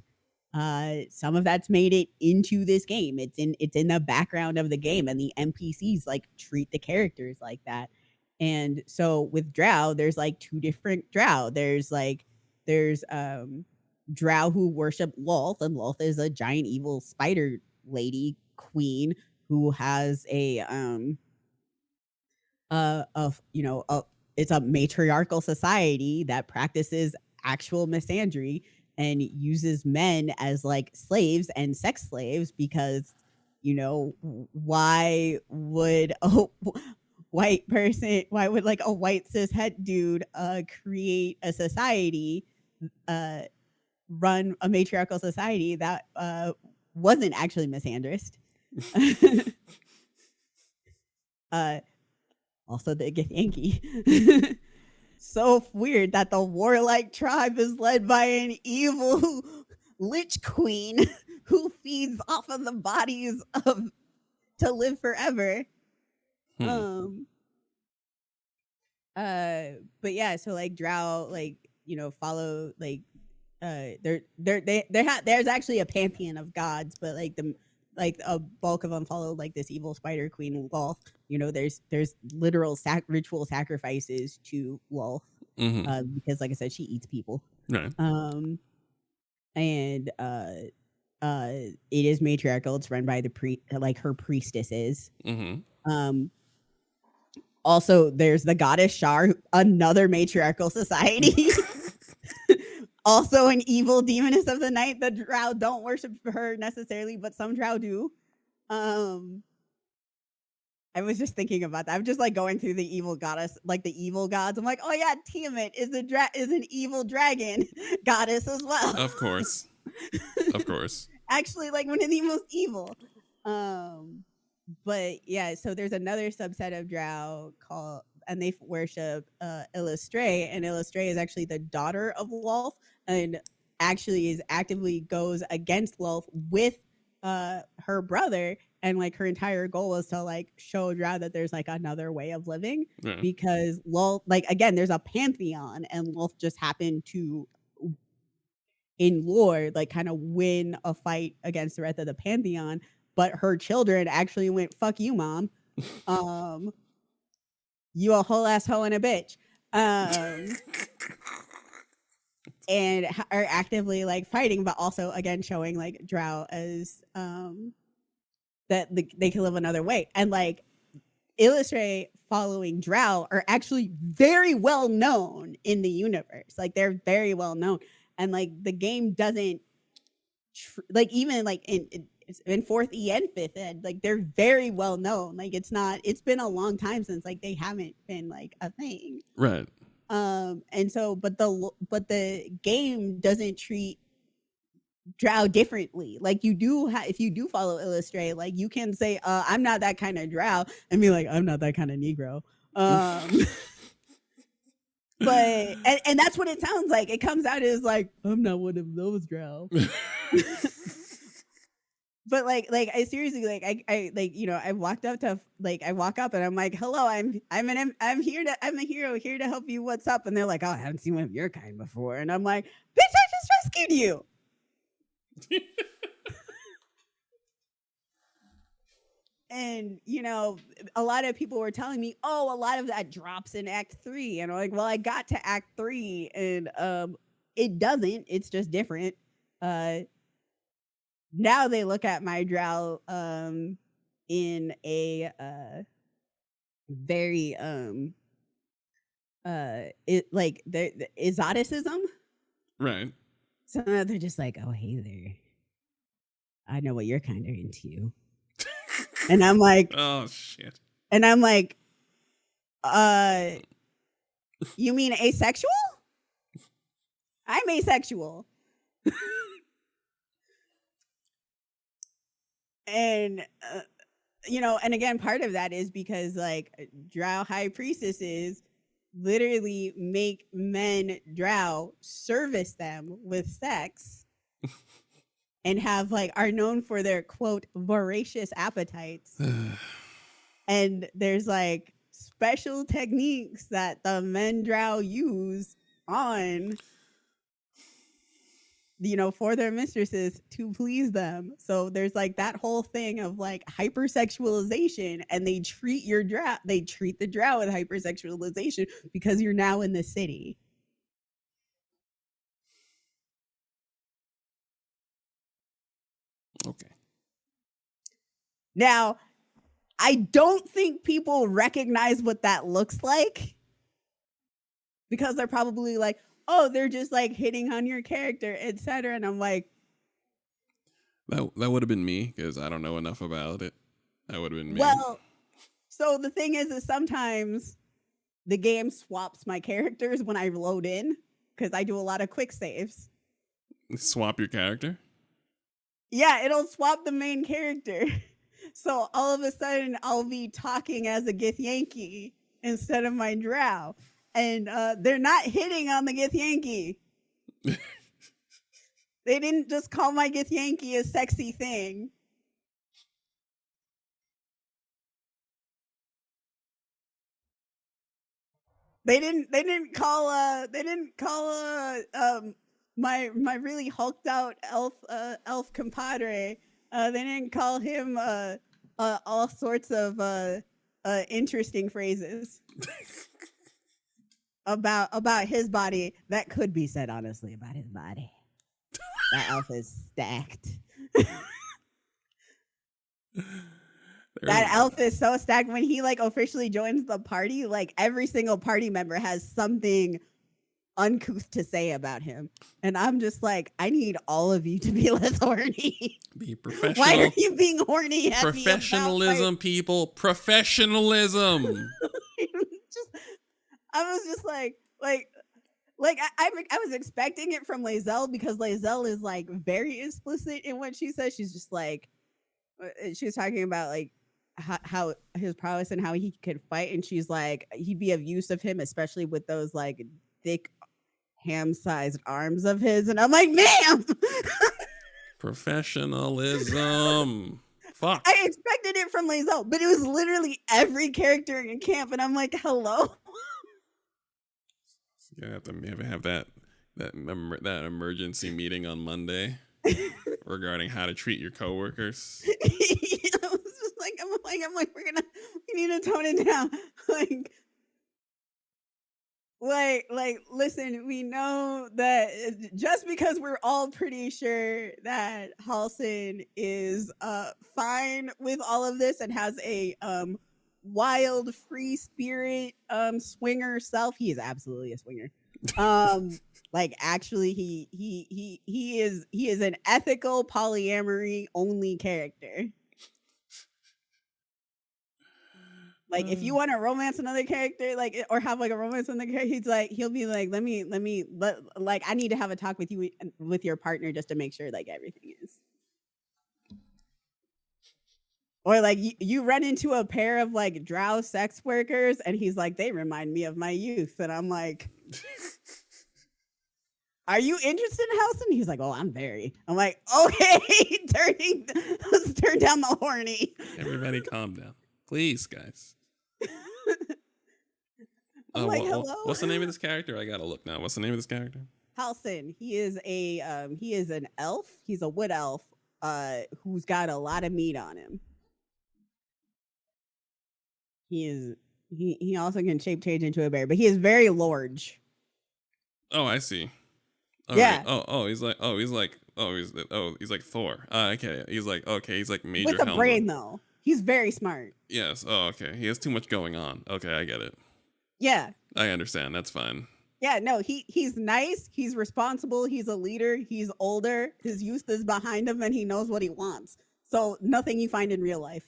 some of that's made it into this game. It's in the background of the game, and the NPCs like treat the characters like that. And so with drow, there's like two different drow. There's drow who worship Lolth, and Lolth is a giant evil spider lady queen who has it's a matriarchal society that practices actual misandry and uses men as like slaves and sex slaves, because, you know, why would a white cis het dude create a society, run a matriarchal society that wasn't actually misandrist? Also the Githyanki. So weird that the warlike tribe is led by an evil lich queen who feeds off of the bodies of to live forever. But yeah, so like drow, like, you know, follow like there's actually a pantheon of gods, but like a bulk of them follow like this evil spider queen Lolth. You know, there's literal ritual sacrifices to Lolth, because like I said, she eats people. Right. And it is matriarchal. It's run by her priestesses. Also, there's the goddess Shar, another matriarchal society. Also an evil demoness of the night. The drow don't worship her necessarily, but some drow do. I was just thinking about that. I'm just like going through the evil goddess, like the evil gods. I'm like, oh yeah, Tiamat is an evil dragon goddess as well. Of course. Of course. Actually, like one of the most evil. But yeah, so there's another subset of drow called, and they worship Illustrae, and Illustrae is actually the daughter of Lolth, and actually is actively goes against Lolth with her brother, and like her entire goal is to like show drow that there's like another way of living. Yeah. Because Lolth, like again, there's a pantheon, and Lolth just happened to, in lore, like kind of win a fight against the rest of the pantheon, but her children actually went, fuck you, mom. You a whole ass hoe and a bitch. And are actively like fighting, but also again showing like drow as that they can live another way. And like Illustrae following drow are actually very well known in the universe. Like they're very well known, and like the game doesn't like even like in 4th E and 5th Ed, like they're very well known. Like it's been a long time since like they haven't been like a thing. Right. And so but the game doesn't treat drow differently. Like you do if you do follow Illustrae, like you can say I'm not that kind of drow, and be like, I'm not that kind of Negro. But and that's what it sounds like. It comes out as like, I'm not one of those drow. But I seriously I like I walked up to I walk up and I'm like, hello, I'm here to I'm a hero here to help you. What's up? And they're like, oh, I haven't seen one of your kind before. And I'm like, bitch, I just rescued you. And a lot of people were telling me, oh, a lot of that drops in Act 3, and I'm like, well, I got to Act 3, and it doesn't. It's just different. Now they look at my drow in a very exoticism. Right. So now they're just like, oh, hey there, I know what you're kind of into. And I'm like, oh shit. And I'm like, you mean asexual? I'm asexual. And and again, part of that is because drow high priestesses literally make men drow service them with sex and have are known for their quote voracious appetites. And there's special techniques that the men drow use on for their mistresses to please them. So there's that whole thing of hypersexualization, and they treat the drow with hypersexualization because you're now in the city. Okay. Now, I don't think people recognize what that looks like, because they're probably like, oh, they're just hitting on your character, etc. And I'm like, that would have been me, because I don't know enough about it. That would have been me. Well, so the thing is sometimes the game swaps my characters when I load in, because I do a lot of quick saves. Swap your character? Yeah, it'll swap the main character. So all of a sudden I'll be talking as a Githyanki instead of my drow. And they're not hitting on the Githyanki. They didn't just call my Githyanki a sexy thing. They didn't call my really hulked out elf compadre. They didn't call him all sorts of interesting phrases about his body that could be said honestly about his body. That elf is stacked. That elf is so stacked. When he officially joins the party, every single party member has something uncouth to say about him. And I'm just like, I need all of you to be less horny. Be professional. Why are you being horny at Professionalism, people. Professionalism. I was just I was expecting it from Lae'zel, because Lae'zel is very explicit in what she says. She's just she was talking about how his prowess and how he could fight, and she's like, he'd be of use of him, especially with those thick ham-sized arms of his. And I'm like, ma'am. Professionalism. Fuck. I expected it from Lae'zel, but it was literally every character in camp, and I'm like, hello. You have to have that emergency meeting on Monday regarding how to treat your coworkers. I was just we need to tone it down. Listen, we know that just because we're all pretty sure that Halsin is fine with all of this and has a wild free spirit swinger self, he is absolutely a swinger. Actually he is an ethical polyamory only character. If you want to romance another character, or have a romance with another character, he'll be like, let me I need to have a talk with you with your partner just to make sure everything is. Or you run into a pair of drow sex workers, and he's like, they remind me of my youth, and I'm like, are you interested in Halson? He's like, oh, I'm very. I'm like, okay, let's turn down the horny. Everybody calm down. Please, guys. I'm like, hello. What's the name of this character? I gotta look now. What's the name of this character? Halson. He is an elf. He's a wood elf who's got a lot of meat on him. He also can shape change into a bear, but he is very large. Oh, I see. Yeah. Right. He's like Thor. Okay. He's like major With a helmet. brain though. He's very smart. Yes. Oh, okay. He has too much going on. Okay, I get it. Yeah. I understand. That's fine. Yeah, no, he's nice, he's responsible, he's a leader, he's older, his youth is behind him, and he knows what he wants. So nothing you find in real life.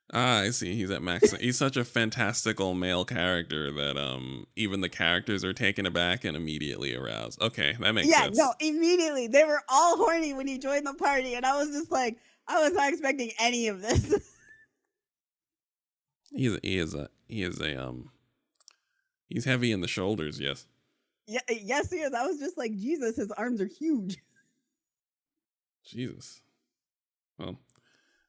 I see. He's at max. He's such a fantastical male character that even the characters are taken aback and immediately aroused. Okay, that makes sense. Yeah, no, immediately. They were all horny when he joined the party, and I was just like, I was not expecting any of this. He's heavy in the shoulders, yes. Yeah, yes, he is. I was just like, Jesus, his arms are huge. Jesus. Well,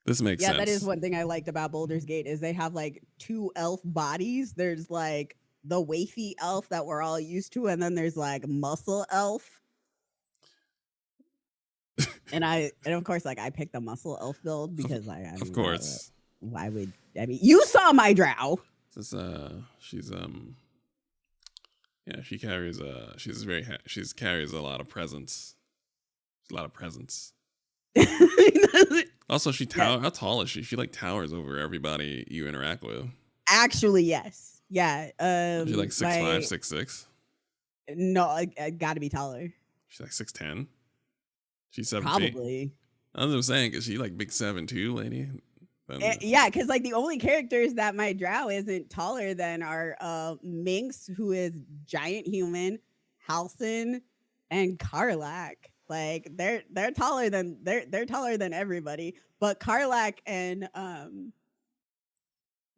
this makes sense. Yeah, that is one thing I liked about Baldur's Gate is they have like two elf bodies. There's like the wafy elf that we're all used to, and then there's like muscle elf. and of course, like I picked the muscle elf build because of course. Why would you saw my drow? This she carries she carries a lot of presence. A lot of presence. Also, how tall is she? She like towers over everybody you interact with. Actually, yes. Yeah. Is she like 6'5", 6'6"? No, I gotta be taller. She's like 6'10". She's 7 Probably. feet. I was saying, is she like big 7'2", lady? Yeah, because like the only characters that my drow isn't taller than are Minx, who is giant human, Halson, and Karlak. Like they're taller than they're taller than everybody. But Karlak and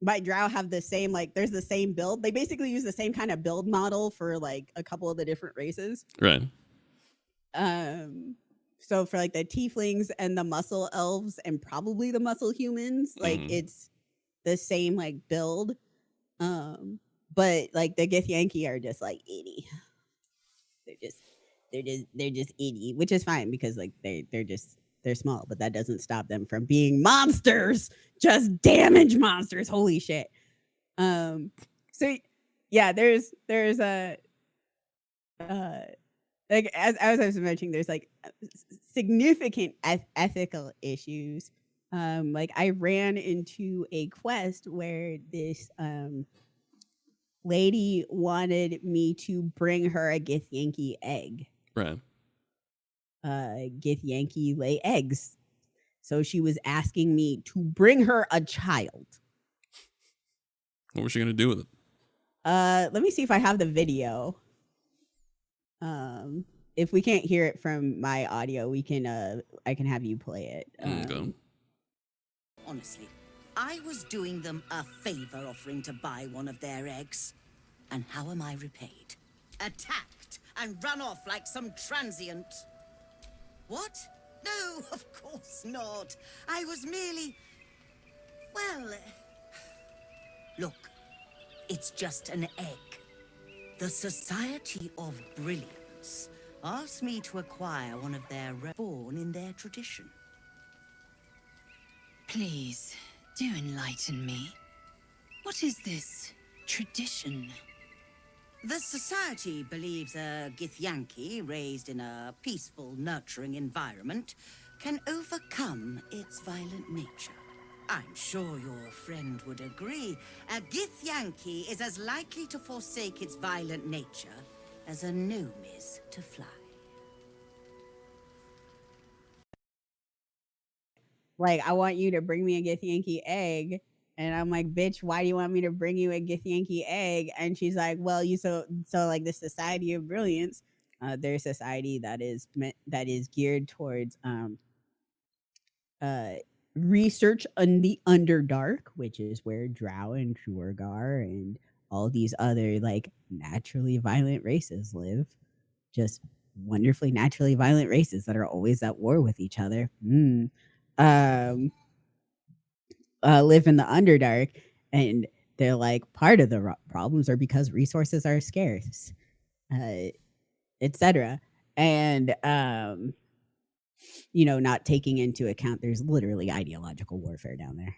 my drow have the same, like there's the same build. They basically use the same kind of build model for like a couple of the different races. Right. So for like the tieflings and the muscle elves and probably the muscle humans, like it's the same like build. But like the Githyanki are just like itty. They're just itty, which is fine because like they're small, but that doesn't stop them from being monsters, just damage monsters. Holy shit. So yeah, there's a like as I was mentioning, there's like significant ethical issues. Like I ran into a quest where this lady wanted me to bring her a Githyanki egg. Right. Githyanki lay eggs, so she was asking me to bring her a child. What was she gonna do with it? Let me see if I have the video. If we can't hear it from my audio, we can I can have you play it. Go. Honestly, I was doing them a favor offering to buy one of their eggs. And how am I repaid? Attacked and run off like some transient. What? No, of course not. I was merely... Well... Look, it's just an egg. The Society of Brilliance asked me to acquire one of their born in their tradition. Please, do enlighten me. What is this tradition? The Society believes a Githyanki raised in a peaceful, nurturing environment can overcome its violent nature. I'm sure your friend would agree. A Githyanki is as likely to forsake its violent nature as a gnome is to fly. Like, I want you to bring me a Githyanki egg. And I'm like, bitch, why do you want me to bring you a Githyanki egg? And she's like, well, so like the Society of Brilliance, they're a society that is geared towards research on the Underdark, which is where Drow and Duergar and all these other like naturally violent races live. Just wonderfully naturally violent races that are always at war with each other. Live in the Underdark, and they're like part of the problems are because resources are scarce, etc. And not taking into account there's literally ideological warfare down there.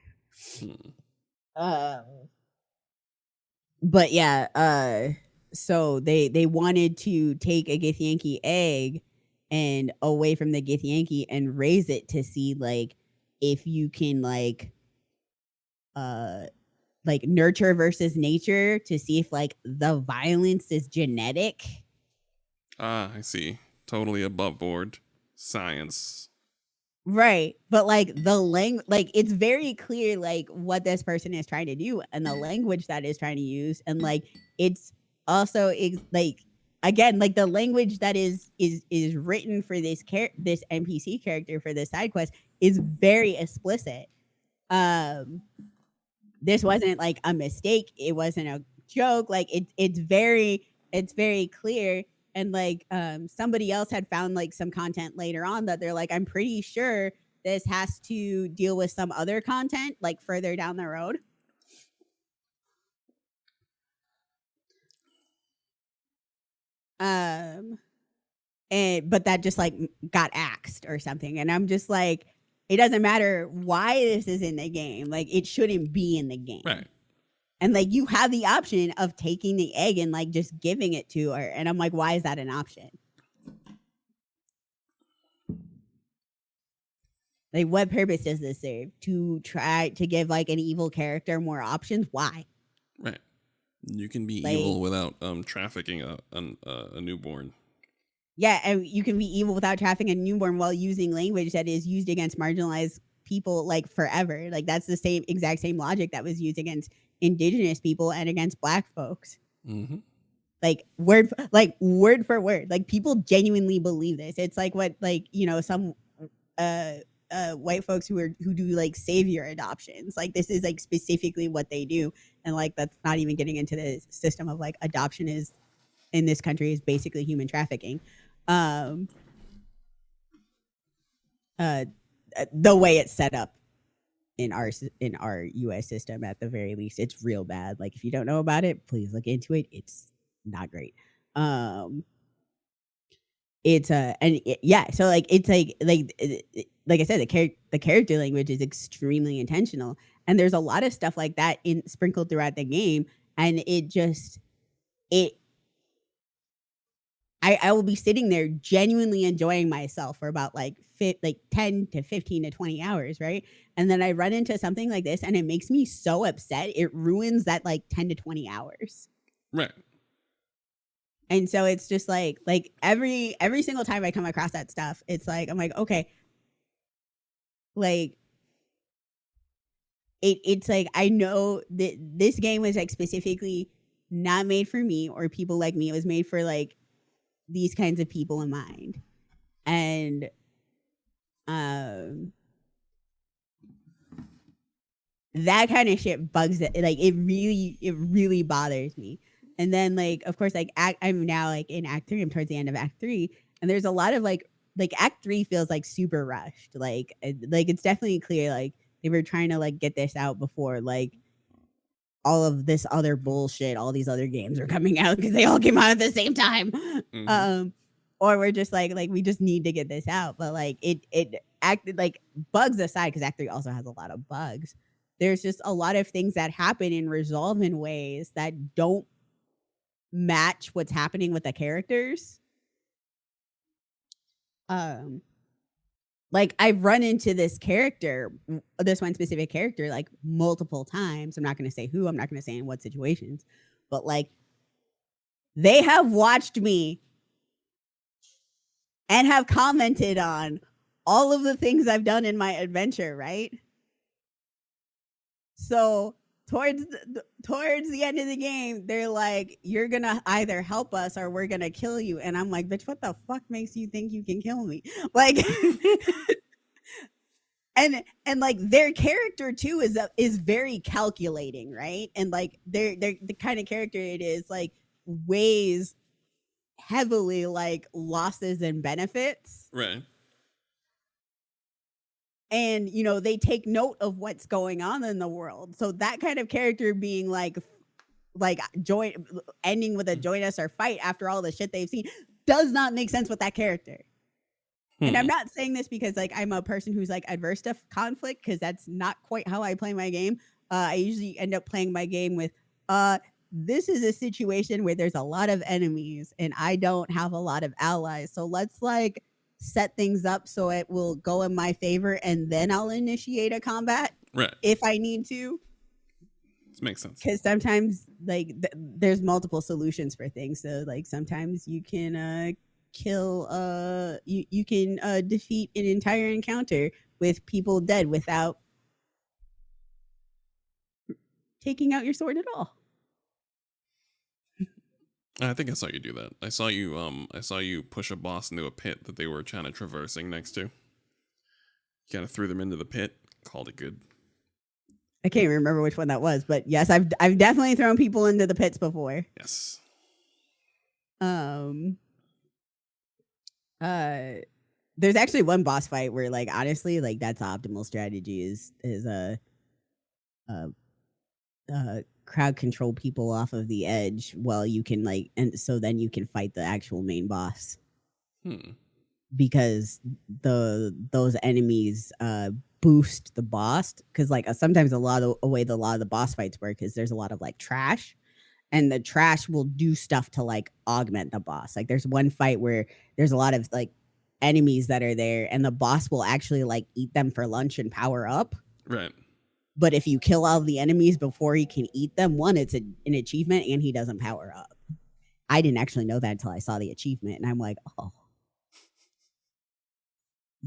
But yeah, so they wanted to take a Githyanki egg and away from the Githyanki and raise it to see like if you can like nurture versus nature to see if like the violence is genetic. Ah, I see. Totally above board science. Right. But like it's very clear like what this person is trying to do and the language that is trying to use, and like it's also like again like the language that is written for this this NPC character for this side quest is very explicit. This wasn't like a mistake, it wasn't a joke, like it's very clear. And like somebody else had found like some content later on that they're like, I'm pretty sure this has to deal with some other content like further down the road. But that just like got axed or something, and I'm just like, it doesn't matter why this is in the game, like it shouldn't be in the game, right? And like you have the option of taking the egg and like just giving it to her, and I'm like, why is that an option? Like, what purpose does this serve? To try to give like an evil character more options? Why? Right. You can be evil without trafficking a newborn. Yeah, and you can be evil without trafficking a newborn while using language that is used against marginalized people like forever. Like that's the exact same logic that was used against indigenous people and against black folks. Mm-hmm. Like word for word. Like people genuinely believe this. It's like what like some white folks who do like savior adoptions. Like this is like specifically what they do, and like that's not even getting into the system of like adoption is in this country is basically human trafficking. The way it's set up in our US system, at the very least, it's real bad. Like if you don't know about it, please look into it. It's not great. It's so like it's like I said, the character language is extremely intentional, and there's a lot of stuff like that sprinkled throughout the game, and I will be sitting there genuinely enjoying myself for about like 10 to 15 to 20 hours, right? And then I run into something like this and it makes me so upset. It ruins that like 10 to 20 hours. Right. And so it's just like every single time I come across that stuff, it's like, I'm like, okay, like it's like, I know that this game was like specifically not made for me or people like me. It was made for like these kinds of people in mind. And that kind of shit bugs it. Like it really bothers me. And then like, of course, like I'm now like in Act 3. I'm towards the end of Act 3, and there's a lot of like Act 3 feels like super rushed. Like it's definitely clear like they were trying to like get this out before like all of this other bullshit, all these other games are coming out because they all came out at the same time. Mm-hmm. Or we're just like we just need to get this out. But like it acted like, bugs aside, because Act 3 also has a lot of bugs. There's just a lot of things that happen and resolve in ways that don't match what's happening with the characters. Like I've run into this one specific character like multiple times. I'm not going to say who, I'm not going to say in what situations, but like they have watched me and have commented on all of the things I've done in my adventure, right? So towards the end of the game, they're like, you're going to either help us or we're going to kill you. And I'm like, bitch, what the fuck makes you think you can kill me? Like, and like their character too is very calculating, right? And like they're the kind of character it is like weighs heavily like losses and benefits. Right. And they take note of what's going on in the world. So that kind of character being like join ending with a join us or fight after all the shit they've seen does not make sense with that character. And I'm not saying this because like I'm a person who's like adverse to conflict, because that's not quite how I play my game. I usually end up playing my game with this is a situation where there's a lot of enemies and I don't have a lot of allies. So let's like set things up so it will go in my favor, and then I'll initiate a combat Right. if I need to. This makes sense. Because sometimes like there's multiple solutions for things. So like sometimes you can kill you can defeat an entire encounter with people dead without taking out your sword at all. I think I saw you do that. I saw you push a boss into a pit that they were trying to traversing next to. You kind of threw them into the pit. Called it good. I can't remember which one that was, but yes, I've definitely thrown people into the pits before. Yes. There's actually one boss fight where like honestly like that's optimal strategy is crowd control people off of the edge while you can like, and so then you can fight the actual main boss. Because those enemies boost the boss, because like sometimes a lot of the boss fights work is there's a lot of like trash, and the trash will do stuff to like augment the boss. Like there's one fight where there's a lot of like enemies that are there, and the boss will actually like eat them for lunch and power up. Right. But if you kill all the enemies before he can eat them, one, it's an achievement, and he doesn't power up. I didn't actually know that until I saw the achievement, and I'm like, oh,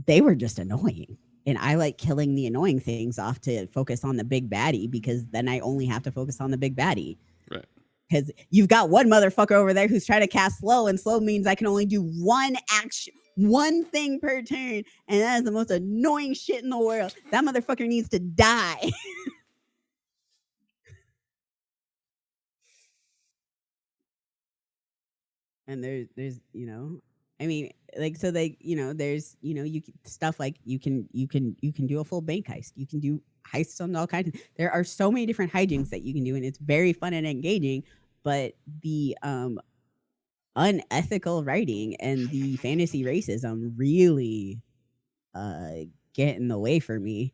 they were just annoying. And I like killing the annoying things off to focus on the big baddie, because then I only have to focus on the big baddie. Right. Because you've got one motherfucker over there who's trying to cast slow, and slow means I can only do one thing per turn, and that is the most annoying shit in the world. That motherfucker needs to die. And there's I mean, like, so they there's you stuff like you can do a full bank heist, you can do heists on all kinds there are so many different hijinks that you can do, and it's very fun and engaging. But the unethical writing and the fantasy racism really get in the way for me.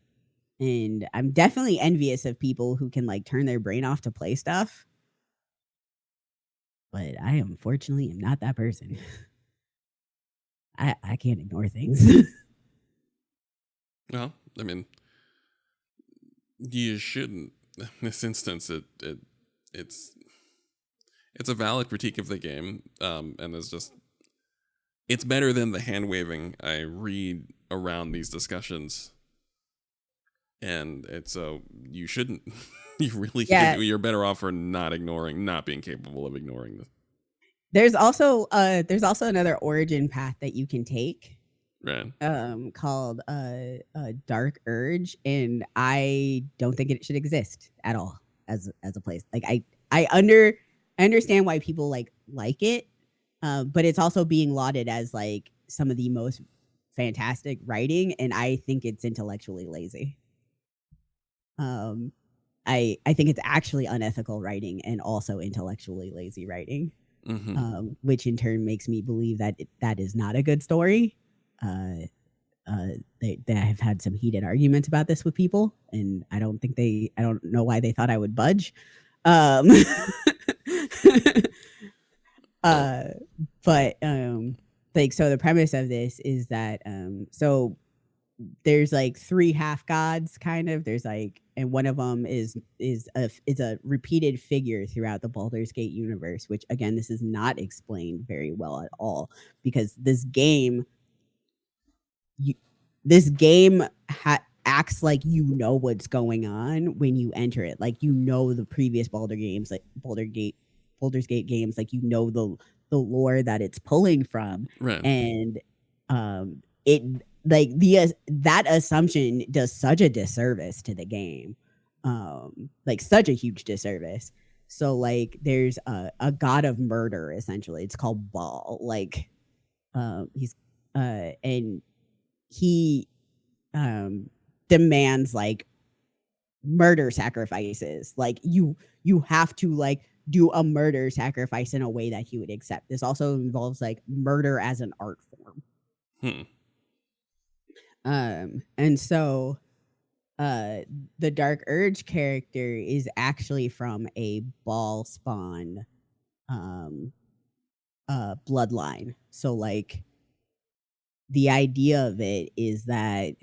And I'm definitely envious of people who can like turn their brain off to play stuff. But I unfortunately am not that person. I can't ignore things. Well, I mean, you shouldn't. In this instance, it's a valid critique of the game, and it's better than the hand waving I read around these discussions. And it's you shouldn't. You really should. You're better off for not being capable of ignoring this. There's also another origin path that you can take, right? Called Dark Urge, and I don't think it should exist at all as a place. Like I understand why people like it, but it's also being lauded as like some of the most fantastic writing, and I think it's intellectually lazy. I think it's actually unethical writing and also intellectually lazy writing. Which in turn makes me believe that that is not a good story. They have had some heated arguments about this with people, and I don't know why they thought I would budge. But like, so the premise of this is that so there's like 3 half gods, kind of. There's like, and one of them is a repeated figure throughout the Baldur's Gate universe, which again, this is not explained very well at all, because this game acts like what's going on when you enter it. Like, the previous Baldur's Gate games, like the lore that it's pulling from, right? And it like that assumption does such a disservice to the game, like such a huge disservice. So like there's a god of murder essentially. It's called Baal. Like he's and he demands like murder sacrifices. Like you have to like do a murder sacrifice in a way that he would accept. This also involves like murder as an art form. And so the Dark Urge character is actually from a Ball spawn bloodline. So like the idea of it is that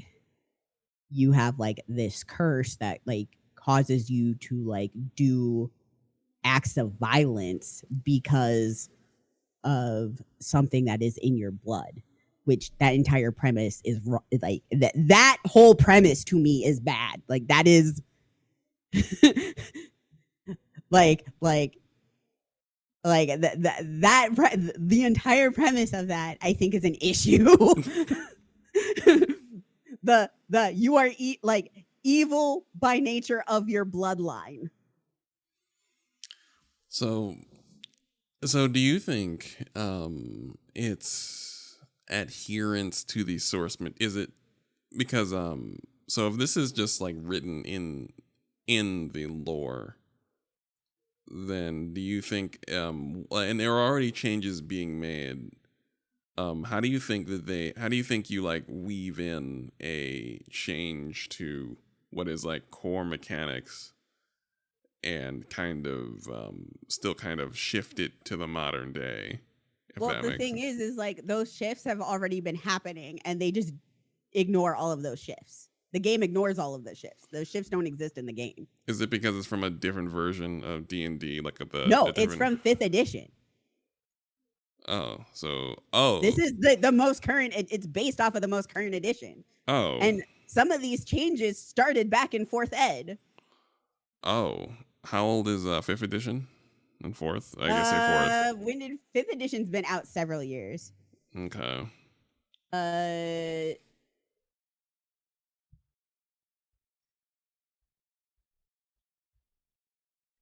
you have like this curse that like causes you to like do acts of violence because of something that is in your blood, which that entire premise is like that whole premise to me is bad. Like that is like the entire premise of that I think is an issue. the you are like evil by nature of your bloodline. So do you think it's adherence to the source? Is it because so if this is just like written in the lore, then do you think and there are already changes being made, how do you think you like weave in a change to what is like core mechanics and kind of still kind of shift it to the modern day? Well, the thing is like those shifts have already been happening and they just ignore all of those shifts. The game ignores all of the shifts. Those shifts don't exist in the game. Is it because it's from a different version of D&D? Like No, it's from 5th edition. Oh, so this is the most current. It's based off of the most current edition. Oh, and some of these changes started back in 4th ed. Oh, how old is 5th edition and 4th? I guess say 4th. When did 5th edition's been out several years? Okay.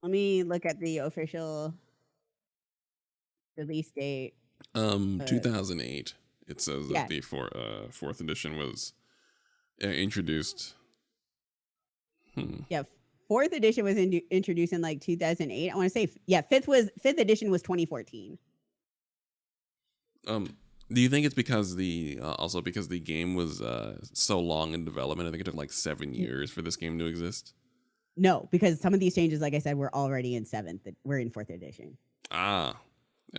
Let me look at the official release date. 2008. It says that the 4th edition was introduced. Yeah, 4th edition was introduced in like 2008. I want to say 5th edition was 2014. Do you think it's because also because the game was so long in development? I think it took like 7 years for this game to exist. No, because some of these changes, like I said, were already in 7th. We're in 4th edition. Ah,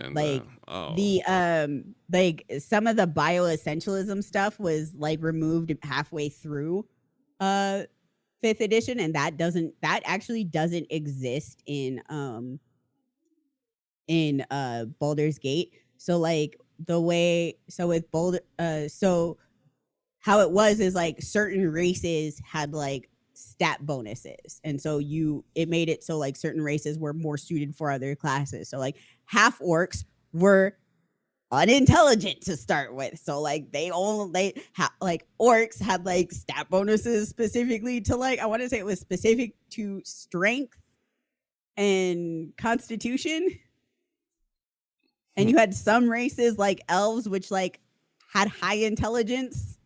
and like like some of the bioessentialism stuff was like removed halfway through 5th edition, and that actually doesn't exist in Baldur's Gate. So like with so how it was is like certain races had like stat bonuses, and so it made it so like certain races were more suited for other classes. So like half orcs were unintelligent to start with, so like like orcs had like stat bonuses specifically to like, I want to say it was specific to strength and constitution. And you had some races like elves which like had high intelligence.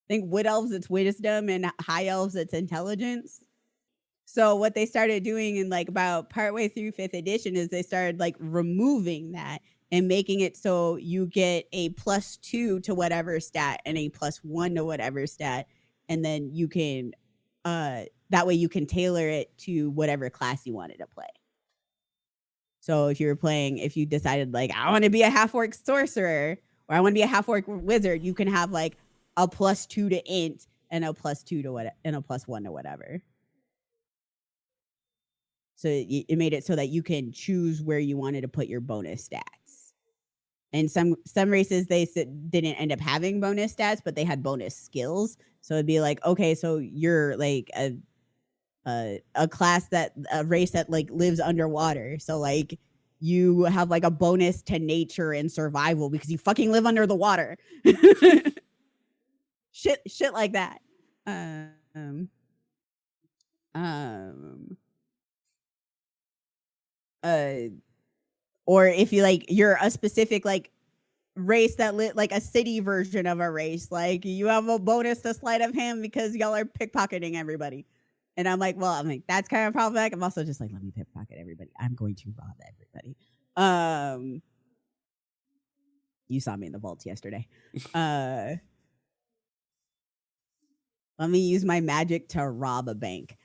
I think wood elves it's wisdom, and high elves it's intelligence. So what they started doing in like about partway through 5th edition is they started like removing that and making it so you get a +2 to whatever stat and a +1 to whatever stat, and then you can that way you can tailor it to whatever class you wanted to play. So if you decided like I want to be a half-orc sorcerer or I want to be a half-orc wizard, you can have like a +2 to int and a +2 to what and a +1 to whatever. So it made it so that you can choose where you wanted to put your bonus stats. And some races didn't end up having bonus stats, but they had bonus skills. So it'd be like, okay, so you're like a class a race that like lives underwater. So like you have like a bonus to nature and survival because you fucking live under the water. shit like that. or if you like you're a specific like race that lit like a city version of a race, like you have a bonus to sleight of hand because y'all are pickpocketing everybody. And I'm like, well, I'm like, that's kind of problematic. I'm also just like, let me pickpocket everybody. I'm going to rob everybody. You saw me in the vaults yesterday. Let me use my magic to rob a bank.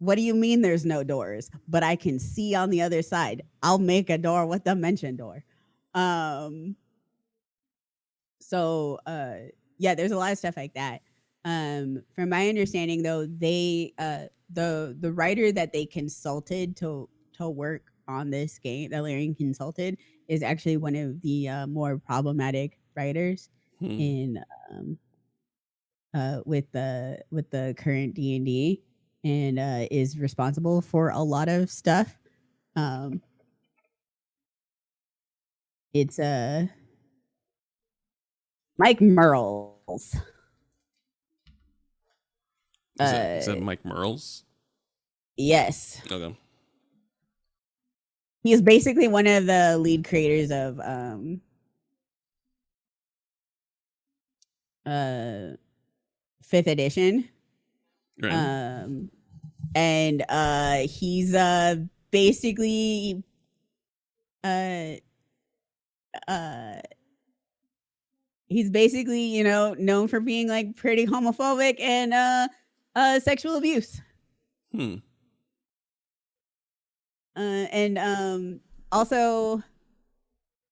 What do you mean there's no doors? But I can see on the other side. I'll make a door with the mention door. Yeah, there's a lot of stuff like that. From my understanding though, they the writer that they consulted to work on this game, that Larian consulted, is actually one of the more problematic writers in with the current D&D, and is responsible for a lot of stuff. It's Mike Merles. Is that Mike Merles? Yes. Okay. He is basically one of the lead creators of 5th edition. Right. And he's basically you know, known for being like pretty homophobic and sexual abuse. And also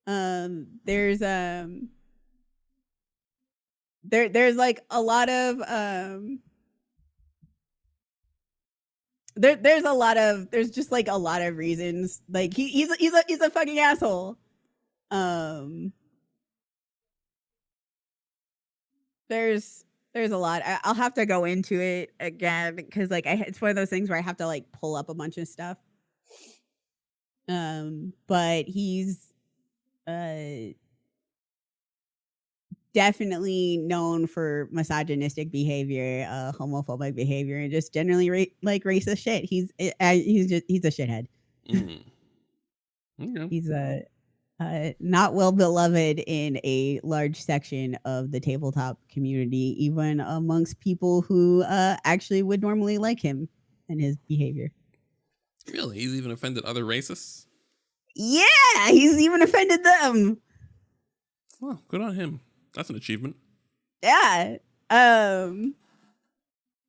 there's there's like a lot of there's just like a lot of reasons, like he's a fucking asshole. There's a lot. I'll have to go into it again because like it's one of those things where I have to like pull up a bunch of stuff. But he's definitely known for misogynistic behavior, homophobic behavior, and just generally like racist shit. He's a shithead. Okay. He's not well beloved in a large section of the tabletop community, even amongst people who actually would normally like him and his behavior. Really? He's even offended other racists? Yeah, he's even offended them. Well, good on him. That's an achievement. Yeah.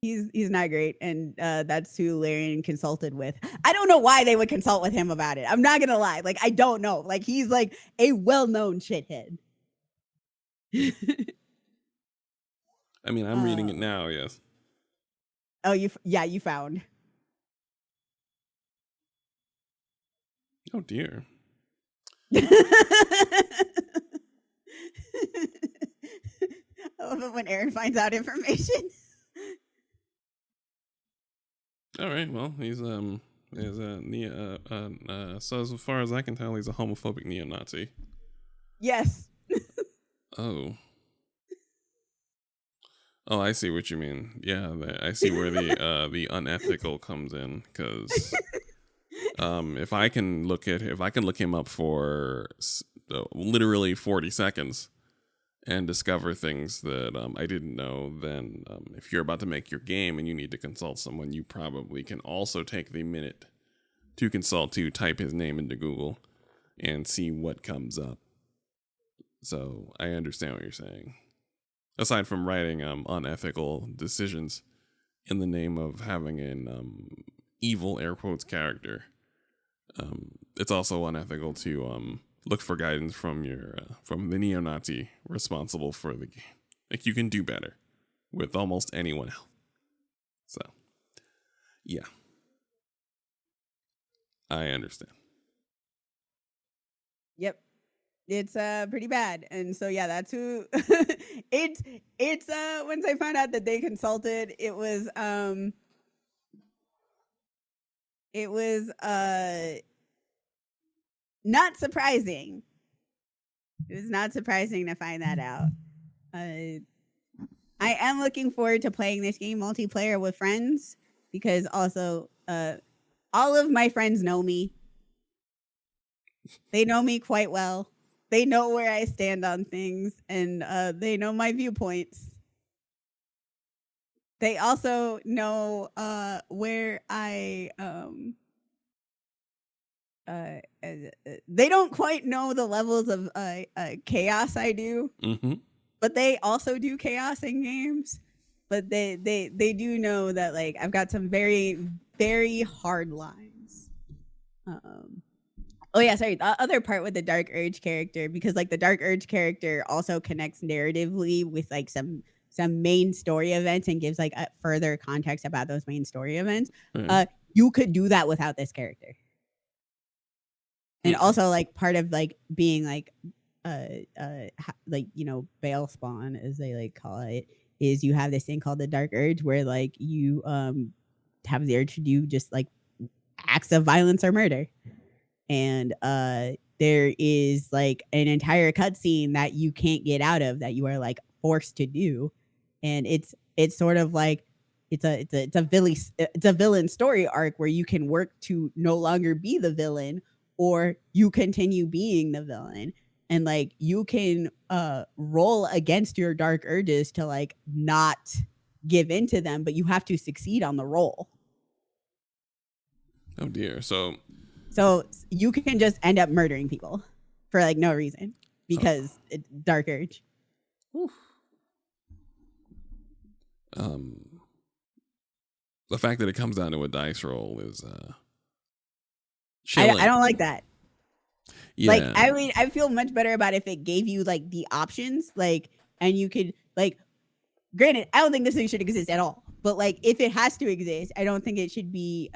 He's not great, and that's who Larian consulted with. I don't know why they would consult with him about it. I'm not gonna lie. Like, I don't know. Like, he's like a well-known shithead. I mean, I'm reading it now, yes. Oh, you found. Oh, dear. I love it when Aaron finds out information. All right, well, he's so as far as I can tell, he's a homophobic neo-Nazi. Yes. Oh, I see what you mean. Yeah, I see where the unethical comes in, because if I can look him up for literally 40 seconds and discover things that I didn't know, then if you're about to make your game and you need to consult someone, you probably can also take the minute to consult, to type his name into Google and see what comes up. So I understand what you're saying. Aside from writing unethical decisions in the name of having an evil air quotes character, it's also unethical to look for guidance from the neo-Nazi responsible for the game. Like, you can do better with almost anyone else. So, yeah, I understand. Yep. It's pretty bad. And so yeah, that's who it's once I found out that they consulted, it was not surprising. It was not surprising to find that out. I am looking forward to playing this game multiplayer with friends, because also all of my friends know me. They know me quite well. They know where I stand on things, and they know my viewpoints. They also know where I they don't quite know the levels of chaos I do, but they also do chaos in games. But they do know that like I've got some very, very hard lines. Oh yeah, sorry. The other part with the Dark Urge character, because like the Dark Urge character also connects narratively with like some main story events and gives like a further context about those main story events. You could do that without this character. And also like part of like being like you know, Bale spawn as they like call it, is you have this thing called the Dark Urge where like you have the urge to do just like acts of violence or murder. And there is like an entire cutscene that you can't get out of that you are like forced to do. And it's sort of like it's a villain story arc where you can work to no longer be the villain, or you continue being the villain, and like you can roll against your dark urges to like not give into them, but you have to succeed on the roll. Oh dear. So you can just end up murdering people for like no reason because it's dark urge. Oof. The fact that it comes down to a dice roll is chilling. I don't like that. Yeah. Like I mean, I feel much better about if it gave you like the options, like, and you could like. Granted, I don't think this thing should exist at all, but like if it has to exist, I don't think it should be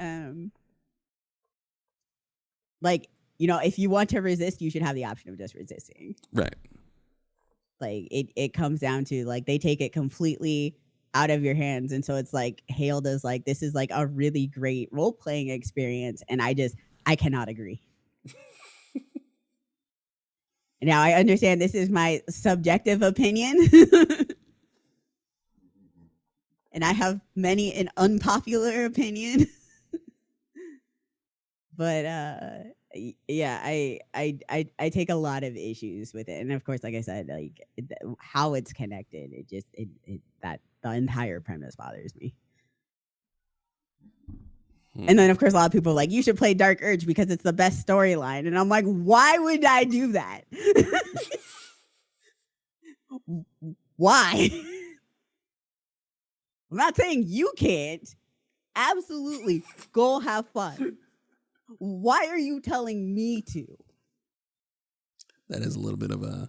like, you know, if you want to resist, you should have the option of just resisting. Right. Like it comes down to like they take it completely out of your hands, and so it's like hailed as like this is like a really great role playing experience, and I cannot agree. Now I understand this is my subjective opinion. And I have many an unpopular opinion. But yeah, I take a lot of issues with it. And of course, like I said, like how it's connected, it just that the entire premise bothers me. And then of course a lot of people are like, you should play Dark Urge because it's the best storyline. And I'm like, why would I do that? Why? I'm not saying you can't. Absolutely. Go have fun. Why are you telling me to? That is a little bit of that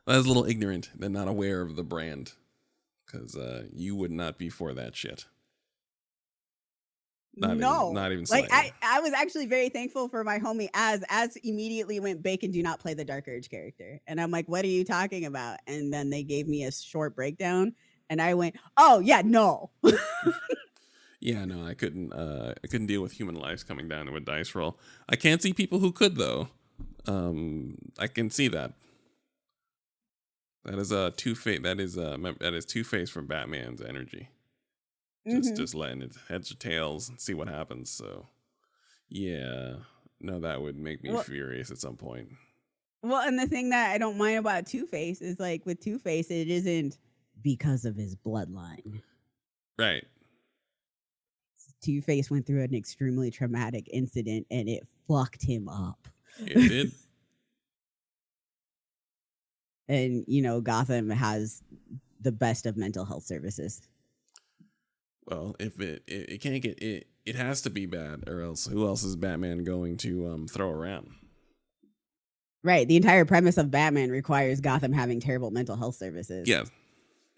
is a little ignorant and not aware of the brand. Because you would not be for that shit. Not even slightly. Like I was actually very thankful for my homie as immediately went, Bacon, do not play the Dark Urge character. And I'm like, what are you talking about? And then they gave me a short breakdown and I went, oh yeah, no. Yeah, no, I couldn't deal with human lives coming down to a dice roll. I can't see people who could though. I can see that. That is Two-Face. That is Two-Face from Batman's energy. Just letting it heads or tails and see what happens. So, yeah, no, that would make me furious at some point. Well, and the thing that I don't mind about Two-Face is like with Two-Face, it isn't because of his bloodline. Right. Two-Face went through an extremely traumatic incident and it fucked him up. It did. And, you know, Gotham has the best of mental health services. Well, if it can't get it has to be bad, or else who else is Batman going to throw around? Right. The entire premise of Batman requires Gotham having terrible mental health services. Yeah.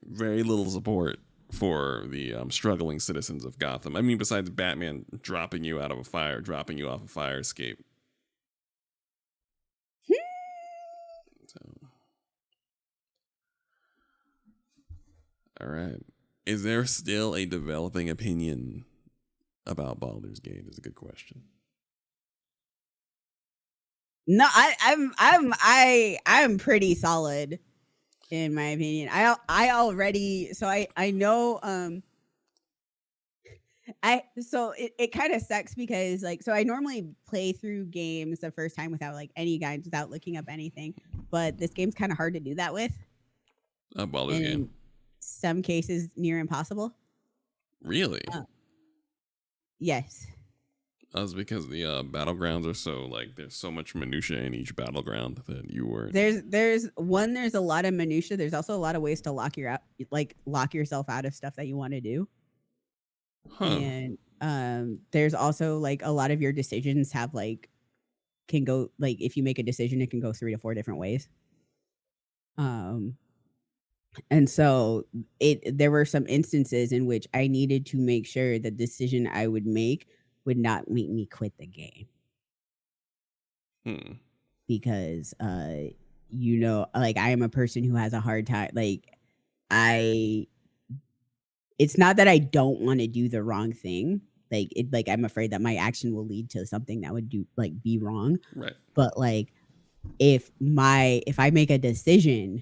Very little support for the struggling citizens of Gotham. I mean, besides Batman dropping you out of a fire, dropping you off a fire escape. So. All right. Is there still a developing opinion about Baldur's Gate? Is a good question. No, I'm pretty solid in my opinion. I already, so I know It kind of sucks because like so I normally play through games the first time without like any guides, without looking up anything, but this game's kind of hard to do that with. Baldur's In Game. some cases, near impossible. Really? Yes. That's because the battlegrounds are so like there's so much minutia in each battleground that you were. There's a lot of minutia. There's also a lot of ways to lock yourself out of stuff that you want to do. Huh. And there's also like a lot of your decisions have like can go like if you make a decision it can go 3 to 4 different ways. And so there were some instances in which I needed to make sure the decision I would make would not make me quit the game. Because like I am a person who has a hard time it's not that I don't want to do the wrong thing. Like I'm afraid that my action will lead to something that would be wrong. Right. But like if I make a decision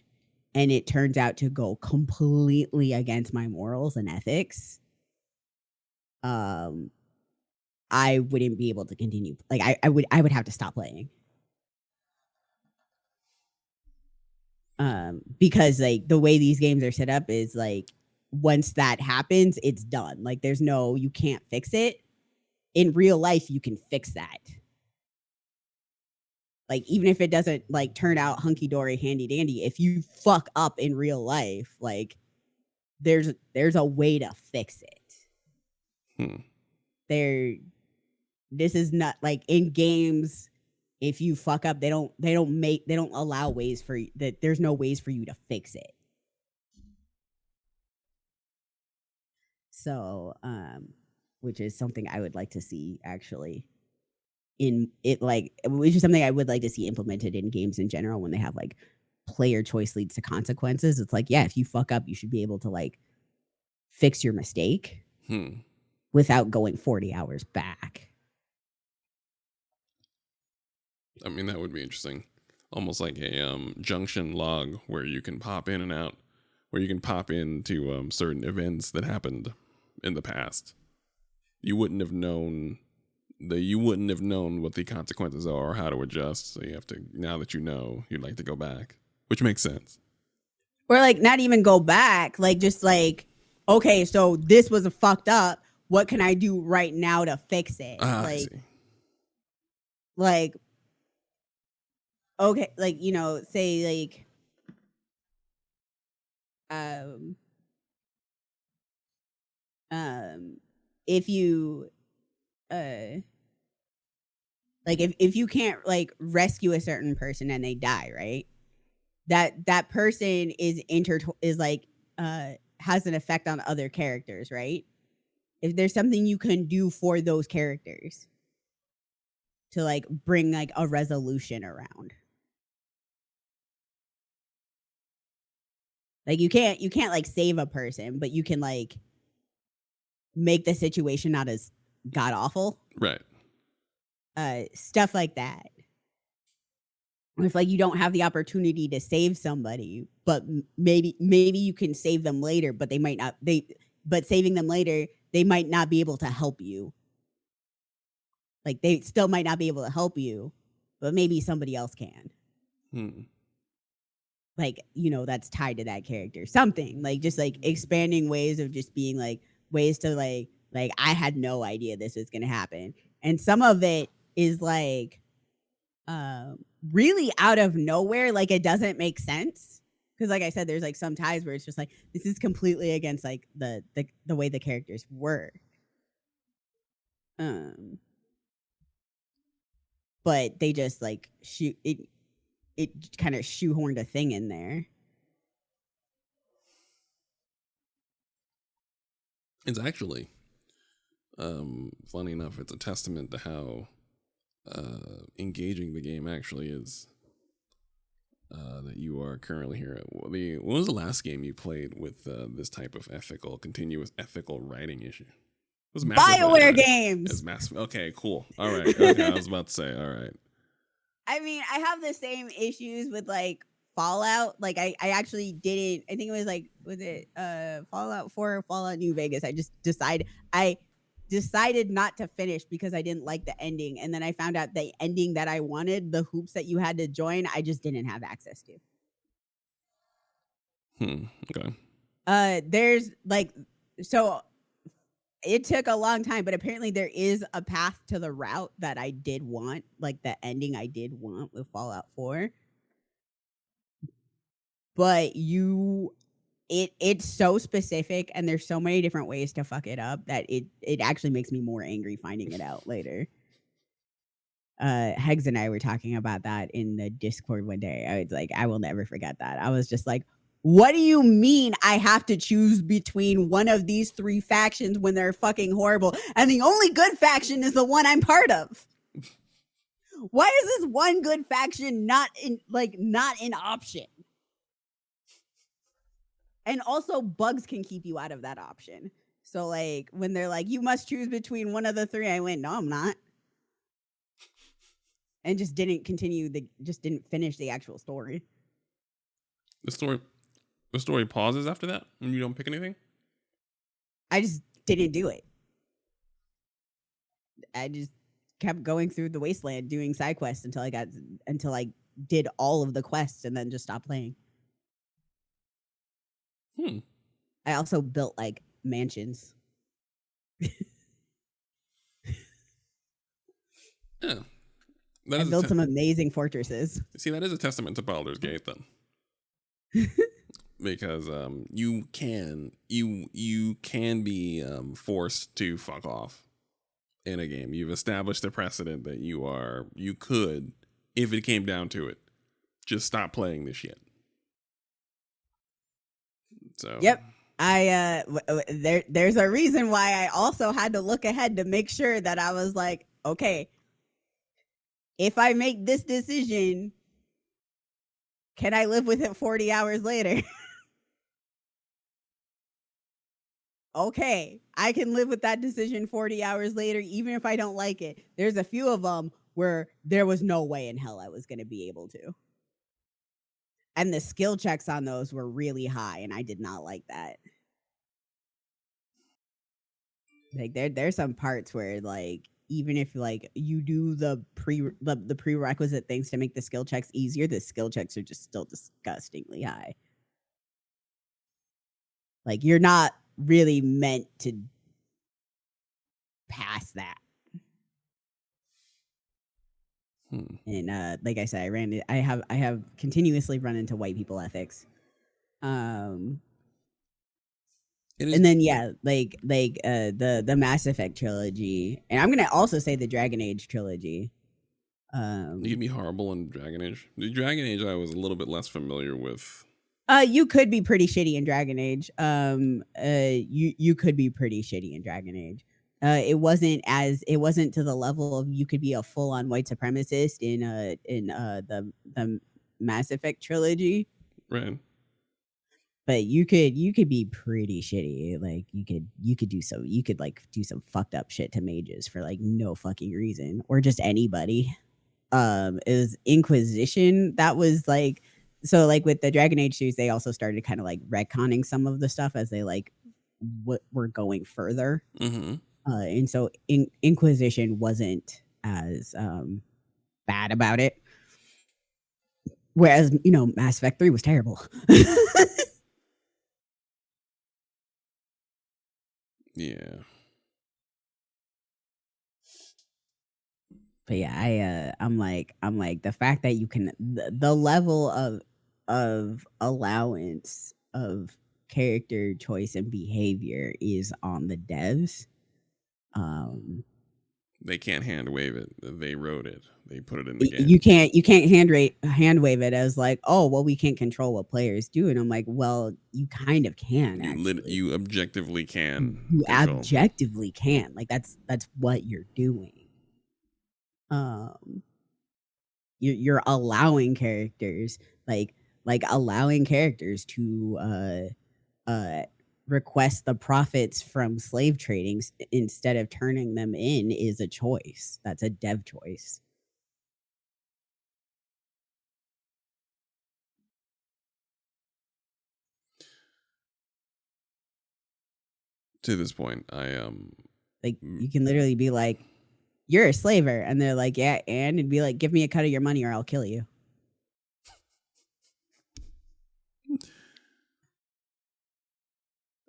and it turns out to go completely against my morals and ethics, I wouldn't be able to continue. Like I would have to stop playing. Because like the way these games are set up is like once that happens, it's done. Like you can't fix it. In real life, you can fix that. Like even if it doesn't like turn out hunky dory, handy dandy, if you fuck up in real life, like there's a way to fix it. This is not like in games. If you fuck up, they don't allow ways for that. There's no ways for you to fix it. So, which is something I would like to see actually which is something I would like to see implemented in games in general when they have like player choice leads to consequences. It's like, yeah, if you fuck up, you should be able to like fix your mistake without going 40 hours back. I mean, that would be interesting. Almost like a junction log where you can pop in and out, where you can pop into certain events that happened in the past. You wouldn't have known what the consequences are or how to adjust. So you have to, now that you know, you'd like to go back, which makes sense. Or like not even go back, like just like, okay, so this was a fucked up. What can I do right now to fix it? Like, okay, like, say like, if you, like if you can't like rescue a certain person and they die, right? That person is has an effect on other characters, right? If there's something you can do for those characters to like bring like a resolution around. Like you can't like save a person, but you can like make the situation not as god awful. Right. Stuff like that. If like you don't have the opportunity to save somebody, but maybe you can save them later, but but saving them later, they might not be able to help you. Like they still might not be able to help you, but maybe somebody else can. Like, that's tied to that character. Something like just like expanding ways of just being like ways to like I had no idea this was going to happen. And some of it is like really out of nowhere. Like it doesn't make sense. Cause like I said, there's like some ties where it's just like, this is completely against like the way the characters were. But they just like it kind of shoehorned a thing in there. It's actually, funny enough, it's a testament to how engaging the game actually is. That you are currently here. What was the last game you played with this type of continuous ethical writing issue? It was BioWare games. It's massive. Okay, cool. All right. Okay, I was about to say, all right. I mean, I have the same issues with like Fallout. Like I actually didn't. I think it was like, was it Fallout 4 or Fallout New Vegas? I just decided decided not to finish because I didn't like the ending, and then I found out the ending that I wanted, the hoops that you had to join, I just didn't have access to. Okay. There's like, so it took a long time, but apparently there is a path to the route that I did want, like the ending I did want with Fallout 4. But it's so specific, and there's so many different ways to fuck it up that it actually makes me more angry finding it out later. Hegs and I were talking about that in the Discord one day. I was like, I will never forget that. I was just like, what do you mean I have to choose between one of these 3 factions when they're fucking horrible, and the only good faction is the one I'm part of? Why is this one good faction not an option? And also, bugs can keep you out of that option. So, like, when they're like, you must choose between one of the 3, I went, no, I'm not. And just didn't finish the actual story. The story pauses after that when you don't pick anything? I just didn't do it. I just kept going through the wasteland doing side quests until I did all of the quests and then just stopped playing. I also built like mansions. Yeah. I built some amazing fortresses. See, that is a testament to Baldur's Gate then. Because you can be forced to fuck off in a game. You've established a precedent that you could, if it came down to it, just stop playing this shit. So yep. There's a reason why I also had to look ahead to make sure that I was like, okay, if I make this decision, can I live with it 40 hours later? Okay, I can live with that decision 40 hours later, even if I don't like it. There's a few of them where there was no way in hell I was going to be able to. And the skill checks on those were really high, and I did not like that. Like there's some parts where like even if like you do the prerequisite things to make the skill checks easier, the skill checks are just still disgustingly high. Like you're not really meant to pass that. And like I said, I have continuously run into white people ethics. And then the Mass Effect trilogy, and I'm gonna also say the Dragon Age trilogy. You can be horrible in Dragon Age. The Dragon Age I was a little bit less familiar with. You could be pretty shitty in Dragon Age. You could be pretty shitty in Dragon Age. It wasn't to the level of you could be a full on white supremacist in the Mass Effect trilogy. Right. But you could be pretty shitty. Like you could do some fucked up shit to mages for like no fucking reason, or just anybody. It was Inquisition that was like, so like with the Dragon Age series, they also started kind of like retconning some of the stuff as they like were going further. And so Inquisition wasn't as bad about it, whereas Mass Effect 3 was terrible. Yeah. But yeah, I'm like the fact that you can the level of allowance of character choice and behavior is on the devs. They can't hand wave it. They wrote it. They put it in the game. You can't hand wave it as like, oh well, we can't control what players do. And I'm like, well, you kind of can. You objectively can. You objectively can. Like that's what you're doing. You're allowing characters like allowing characters to request the profits from slave trading instead of turning them in is a choice. That's a dev choice. To this point, Like you can literally be like, "You're a slaver," and they're like, "Yeah," and it'd be like, "Give me a cut of your money, or I'll kill you."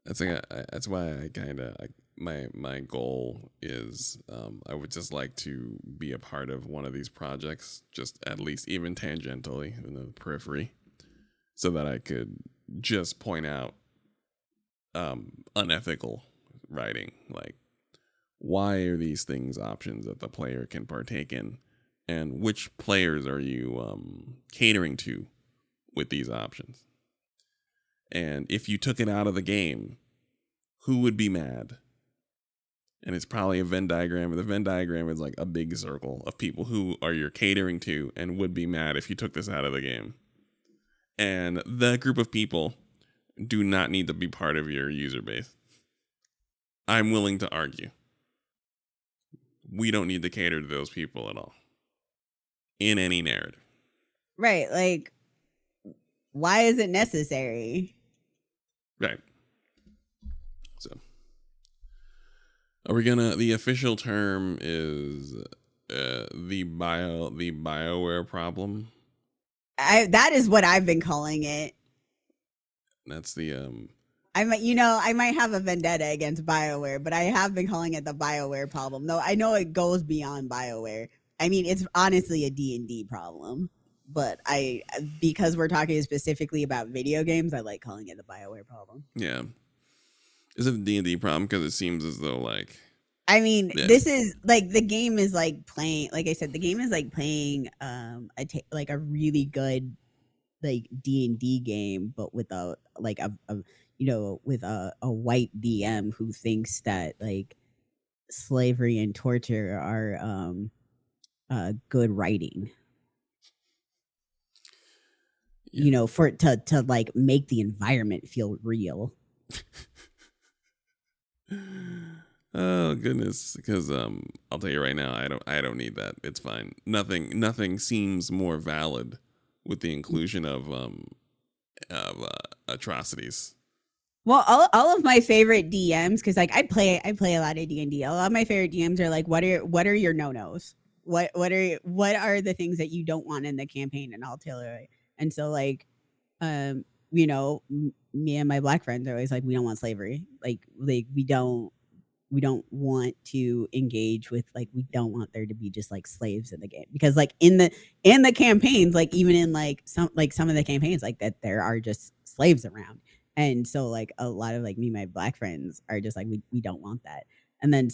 That's why I kind of my goal is I would just like to be a part of one of these projects, just at least even tangentially in the periphery, so that I could just point out unethical writing, like why are these things options that the player can partake in, and which players are you catering to with these options. And if you took it out of the game, who would be mad? And it's probably a Venn diagram. The Venn diagram is like a big circle of people who are you're catering to and would be mad if you took this out of the game. And that group of people do not need to be part of your user base. I'm willing to argue. We don't need to cater to those people at all in any narrative. Right. Like, why is it necessary? Right. So, are we gonna? The official term is the BioWare problem. That is what I've been calling it. That's the I might have a vendetta against BioWare, but I have been calling it the BioWare problem. Though I know it goes beyond BioWare. I mean, it's honestly a D&D problem. But because we're talking specifically about video games, I like calling it the BioWare problem. Yeah. Is it a D&D problem? Because it seems as though, like... I mean, This is, like, the game is, like, playing... Like I said, the game is, like, playing a really good, like, D&D game, but with a white DM who thinks that, like, slavery and torture are good writing. Yeah. For it to like make the environment feel real. Oh goodness, because I'll tell you right now, I don't need that. It's fine. Nothing seems more valid with the inclusion of atrocities. Well, all of my favorite DMs, because like I play a lot of D&D. A lot of my favorite DMs are like, what are your no-nos? What are the things that you don't want in the campaign? And I'll tailor it. And so like, me and my Black friends are always like, we don't want slavery. Like we don't want to engage with, like, we don't want there to be just like slaves in the game, because like in the campaigns, like even in like some of the campaigns, like that there are just slaves around. And so like a lot of like me and my Black friends are just like, we don't want that. And then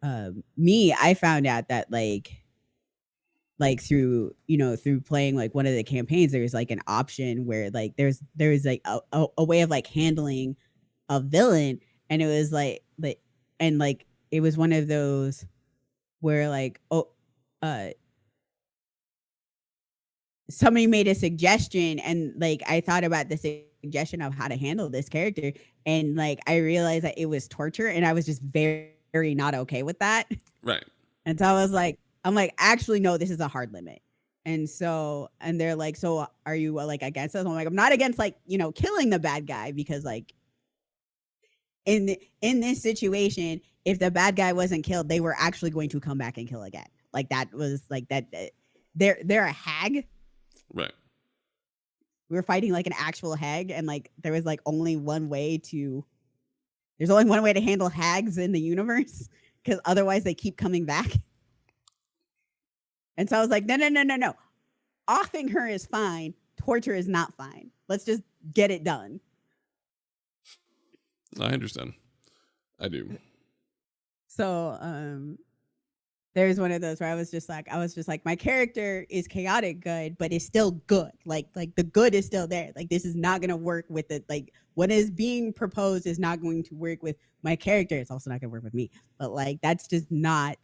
I found out that like through playing like one of the campaigns, there's like an option where like there's like a way of like handling a villain, and it was like and like it was one of those where like somebody made a suggestion, and like I thought about the suggestion of how to handle this character, and like I realized that it was torture, and I was just very, very not okay with that. Right. And so I'm like, actually, no, this is a hard limit. And they're like, so are you like against us? I'm like, I'm not against like, killing the bad guy, because like in this situation, if the bad guy wasn't killed, they were actually going to come back and kill again. Like that was like that. They're a hag. Right. We were fighting like an actual hag, and like there was like only one way to handle hags in the universe, because otherwise they keep coming back. And so I was like, no. Offing her is fine. Torture is not fine. Let's just get it done. I understand. I do. So there's one of those where I was just like, my character is chaotic good, but it's still good. Like the good is still there. Like this is not gonna work with it. Like what is being proposed is not going to work with my character. It's also not gonna work with me. But like that's not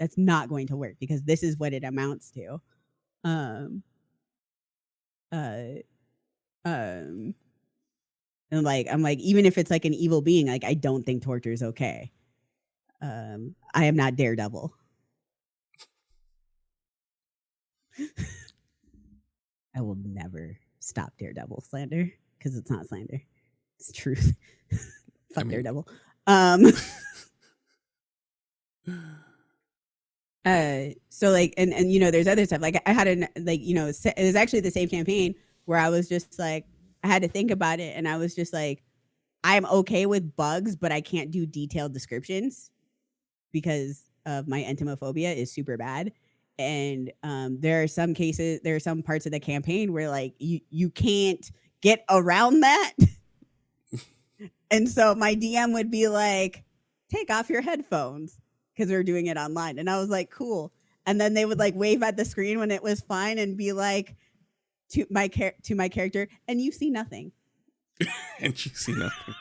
going to work, because this is what it amounts to. And like I'm like, even if it's like an evil being, like I don't think torture is okay. I am not Daredevil. I will never stop Daredevil slander, because it's not slander. It's truth. Fuck Daredevil. So like, and you know, there's other stuff. Like I had it was actually the same campaign where I was just like, I had to think about it, and I was just like, I'm okay with bugs, but I can't do detailed descriptions because of my entomophobia is super bad. And there are some parts of the campaign where like you can't get around that. And so my DM would be like, take off your headphones, because we were doing it online. And I was like, cool. And then they would like wave at the screen when it was fine and be like to my character, and you see nothing. And you see nothing.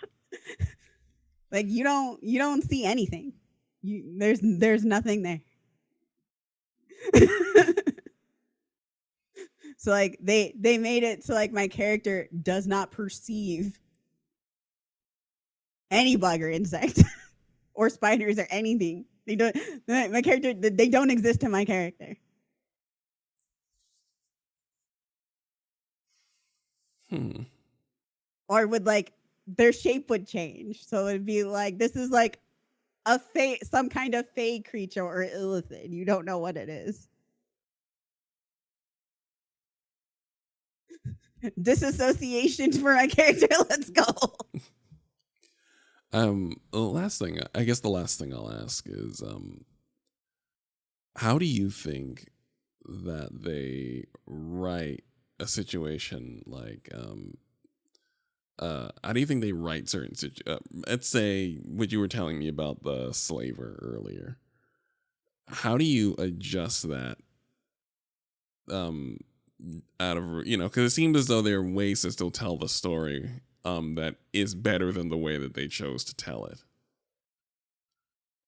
Like you don't see anything. There's nothing there. So like they made it so like my character does not perceive any bug or insect or spiders or anything. They don't. My character, they don't exist in my character. Or would like their shape would change, so it'd be like this is like a some kind of fey creature or illithid. You don't know what it is. Disassociation for my character. Let's go. The last thing I'll ask is, how do you think that they write a situation like, how do you think they write certain let's say what you were telling me about the slaver earlier. How do you adjust that? Out of, because it seems as though there are ways to still tell the story that is better than the way that they chose to tell it.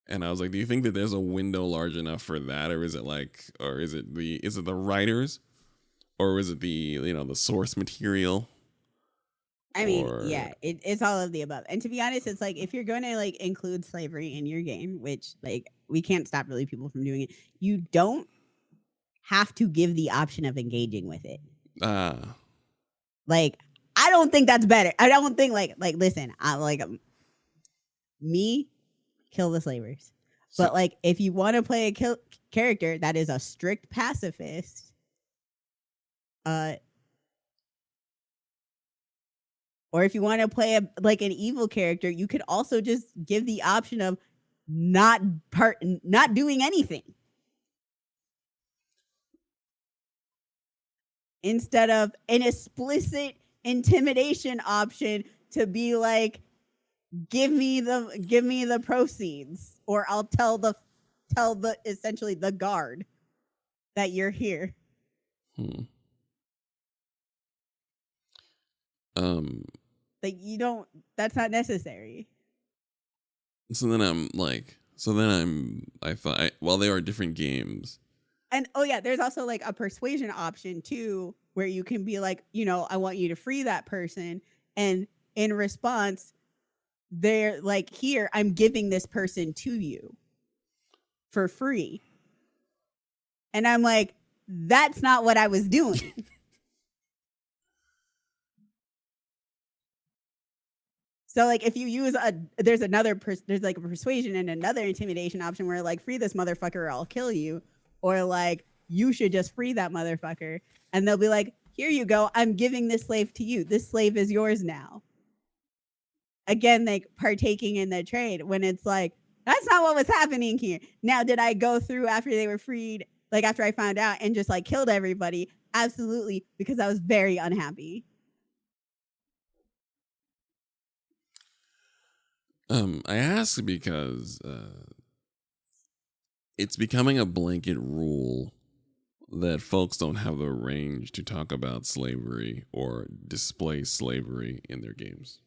And I was like, do you think that there's a window large enough for that, or is it the writers, or is it the source material? I mean, yeah, it's all of the above. And to be honest, it's like if you're going to like include slavery in your game, which like we can't stop really people from doing it, you don't have to give the option of engaging with it. Like I don't think that's better. I don't think like listen, I like me kill the slavers. But like if you want to play a character that is a strict pacifist, or if you want to play an evil character, you could also just give the option of not doing anything. Instead of an explicit intimidation option to be like, give me the proceeds, or I'll tell the essentially the guard that you're here. Like you don't. That's not necessary. I thought, well, there are different games. And oh yeah, there's also like a persuasion option too, where you can be like, I want you to free that person, and in response, they're like, here, I'm giving this person to you for free. And I'm like, that's not what I was doing. So like if you use there's like a persuasion and another intimidation option where like, free this motherfucker or I'll kill you, or like, you should just free that motherfucker, and they'll be like, here you go, I'm giving this slave to you, this slave is yours now. Again, like partaking in the trade, when it's like, that's not what was happening here. Now, did I go through after they were freed, like after I found out, and just like killed everybody? Absolutely, because I was very unhappy. I ask because it's becoming a blanket rule that folks don't have the range to talk about slavery or display slavery in their games.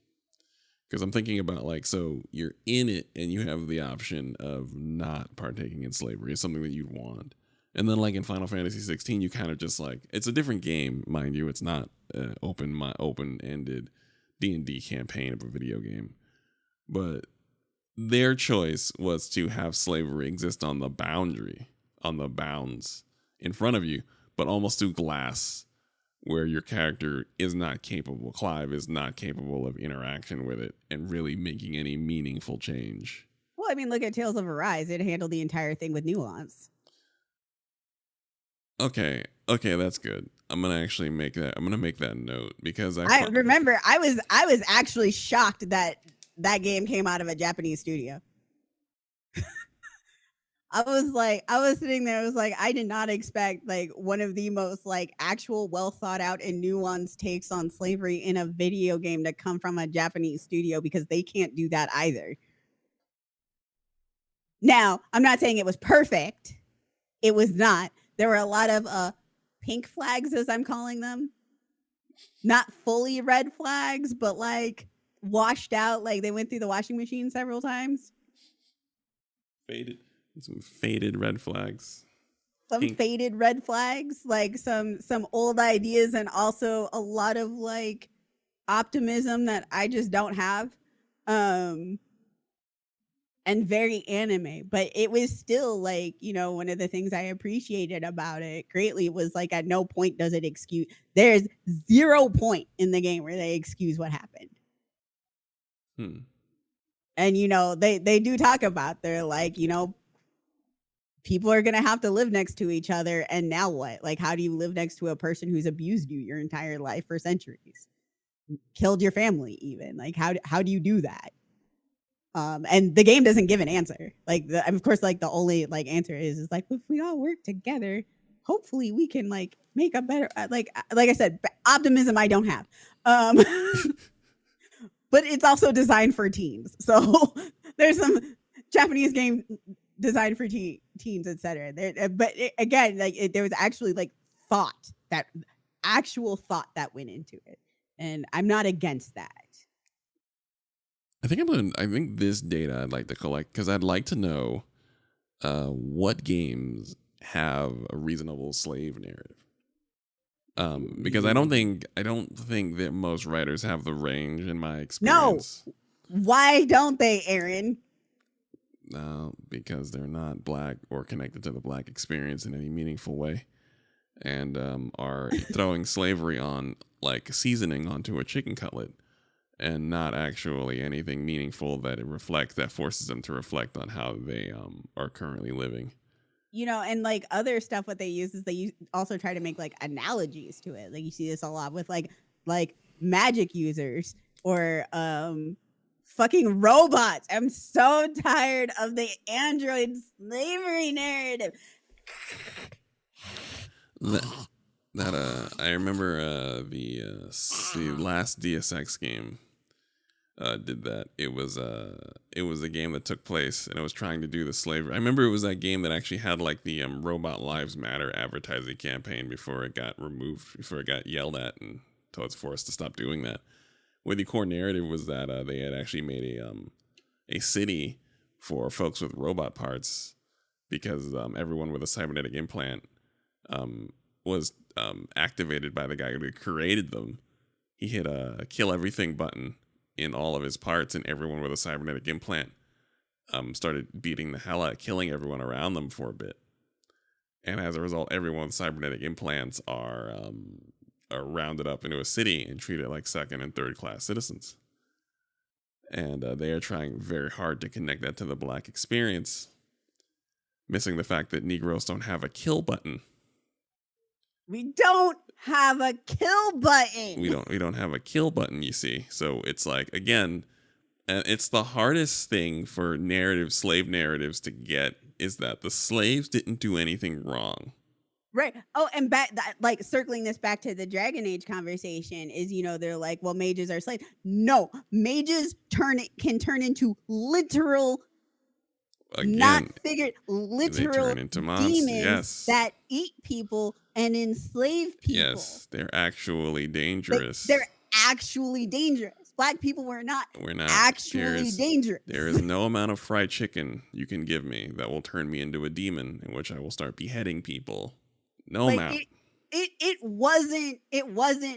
Because I'm thinking about like, so you're in it and you have the option of not partaking in slavery. It's something that you want. And then like in Final Fantasy 16, you kind of just like, it's a different game, mind you. It's not open-ended D&D campaign of a video game. But their choice was to have slavery exist on the bounds in front of you, but almost through glass, where your character is not capable, Clive is not capable of interaction with it and really making any meaningful change. Well, I mean, look at Tales of Arise. It handled the entire thing with nuance. Okay, that's good. I'm gonna actually make that. I'm gonna make that note because I remember I was actually shocked that that game came out of a Japanese studio. I was sitting there. I was like, I did not expect like one of the most like actual well thought out and nuanced takes on slavery in a video game to come from a Japanese studio, because they can't do that either. Now, I'm not saying it was perfect. It was not. There were a lot of pink flags, as I'm calling them. Not fully red flags, but like washed out. Like they went through the washing machine several times. Some faded red flags. Some faded red flags, like some old ideas, and also a lot of like optimism that I just don't have. And very anime, but it was still like, you know, one of the things I appreciated about it greatly was like at no point does it excuse, there's 0 point in the game where they excuse what happened. And you know, they do talk about, they're like, you know, people are gonna have to live next to each other, and now what? Like, how do you live next to a person who's abused you your entire life for centuries, killed your family even? Like, how do you do that? And the game doesn't give an answer. Like, of course, like the only like answer is like, if we all work together, hopefully we can like make a better like I said, optimism I don't have. But it's also designed for teens, so there's some Japanese game designed for teens, etc. But again, like there was actually like actual thought that went into it, and I'm not against that. I think this data I'd like to collect, because I'd like to know what games have a reasonable slave narrative. Because I don't think that most writers have the range, in my experience. No, why don't they, Aaron? Because they're not Black or connected to the Black experience in any meaningful way, and are throwing slavery on like seasoning onto a chicken cutlet, and not actually anything meaningful that forces them to reflect on how they are currently living. You know, and like other stuff, what they use is they also try to make like analogies to it. Like you see this a lot with like magic users or fucking robots. I'm so tired of the android slavery narrative. I remember the last Deus Ex game did that. It was a game that took place, and it was trying to do the slavery. I remember it was that game that actually had like the Robot Lives Matter advertising campaign before it got removed, before it got yelled at and told forced to stop doing that. Where the core narrative was that they had actually made a city for folks with robot parts, because everyone with a cybernetic implant was activated by the guy who created them. He hit a kill everything button in all of his parts, and everyone with a cybernetic implant started beating the hell out, killing everyone around them for a bit. And as a result, everyone with cybernetic implants are rounded up into a city and treated like second and third class citizens. And they are trying very hard to connect that to the Black experience, missing the fact that Negroes don't have a kill button. We don't have a kill button. We don't have a kill button, you see. So it's like, again, it's the hardest thing for slave narratives to get, is that the slaves didn't do anything wrong. Right. Oh, and like circling this back to the Dragon Age conversation is, you know, they're like, well, mages are slaves. No, mages can turn into literal, again, not figured, literal yes, demons that eat people and enslave people. Yes, they're actually dangerous. They're actually dangerous. Black people were not. We're not actually dangerous. There is no amount of fried chicken you can give me that will turn me into a demon, in which I will start beheading people. No amount. It wasn't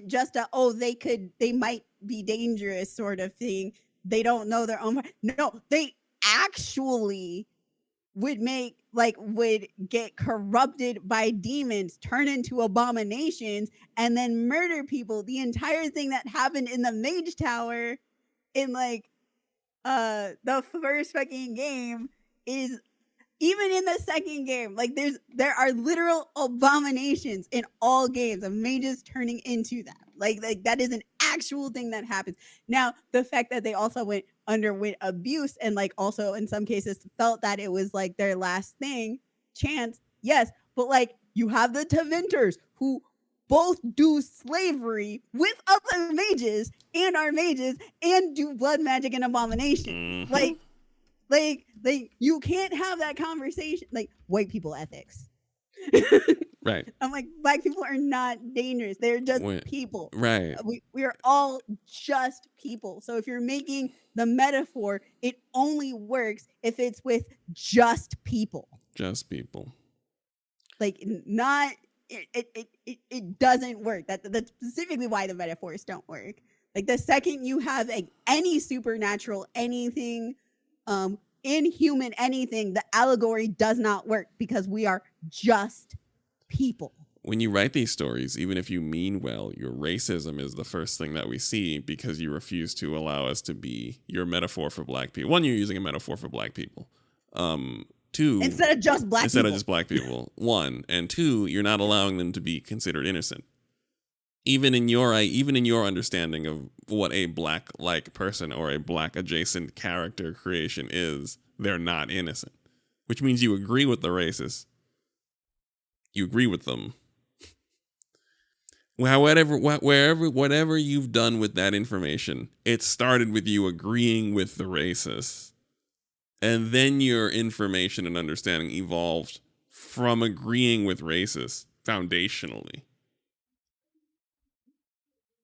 just they might be dangerous sort of thing. They don't know their own. No, they actually would get corrupted by demons, turn into abominations, and then murder people. The entire thing that happened in the Mage Tower in like the first fucking game is, even in the second game, like there are literal abominations in all games of mages turning into that. Like that is an actual thing that happens. Now, the fact that they also underwent abuse and like also in some cases felt that it was like their last chance, yes, but like you have the Tevinters who both do slavery with other mages and are mages and do blood magic and abomination. Mhm. Like you can't have that conversation. Like white people ethics. Right. I'm like, black people are not dangerous. They're just Wait, people. right. We are all just people. So if you're making the metaphor, it only works if it's with just people. Just people. Like not it doesn't work. That's specifically why the metaphors don't work. Like the second you have any supernatural anything, inhuman anything, the allegory does not work because we are just people. When you write these stories, even if you mean well, your racism is the first thing that we see because you refuse to allow us to be your metaphor for black people. One, you're using a metaphor for black people. Two, Instead of just black instead people. of just black people. One, and two, you're not allowing them to be considered innocent. Even in your understanding of what a black-like person or a black adjacent character creation is, they're not innocent. Which means you agree with the racists. You agree with them. Whatever you've done with that information, it started with you agreeing with the racists. And then your information and understanding evolved from agreeing with racists foundationally.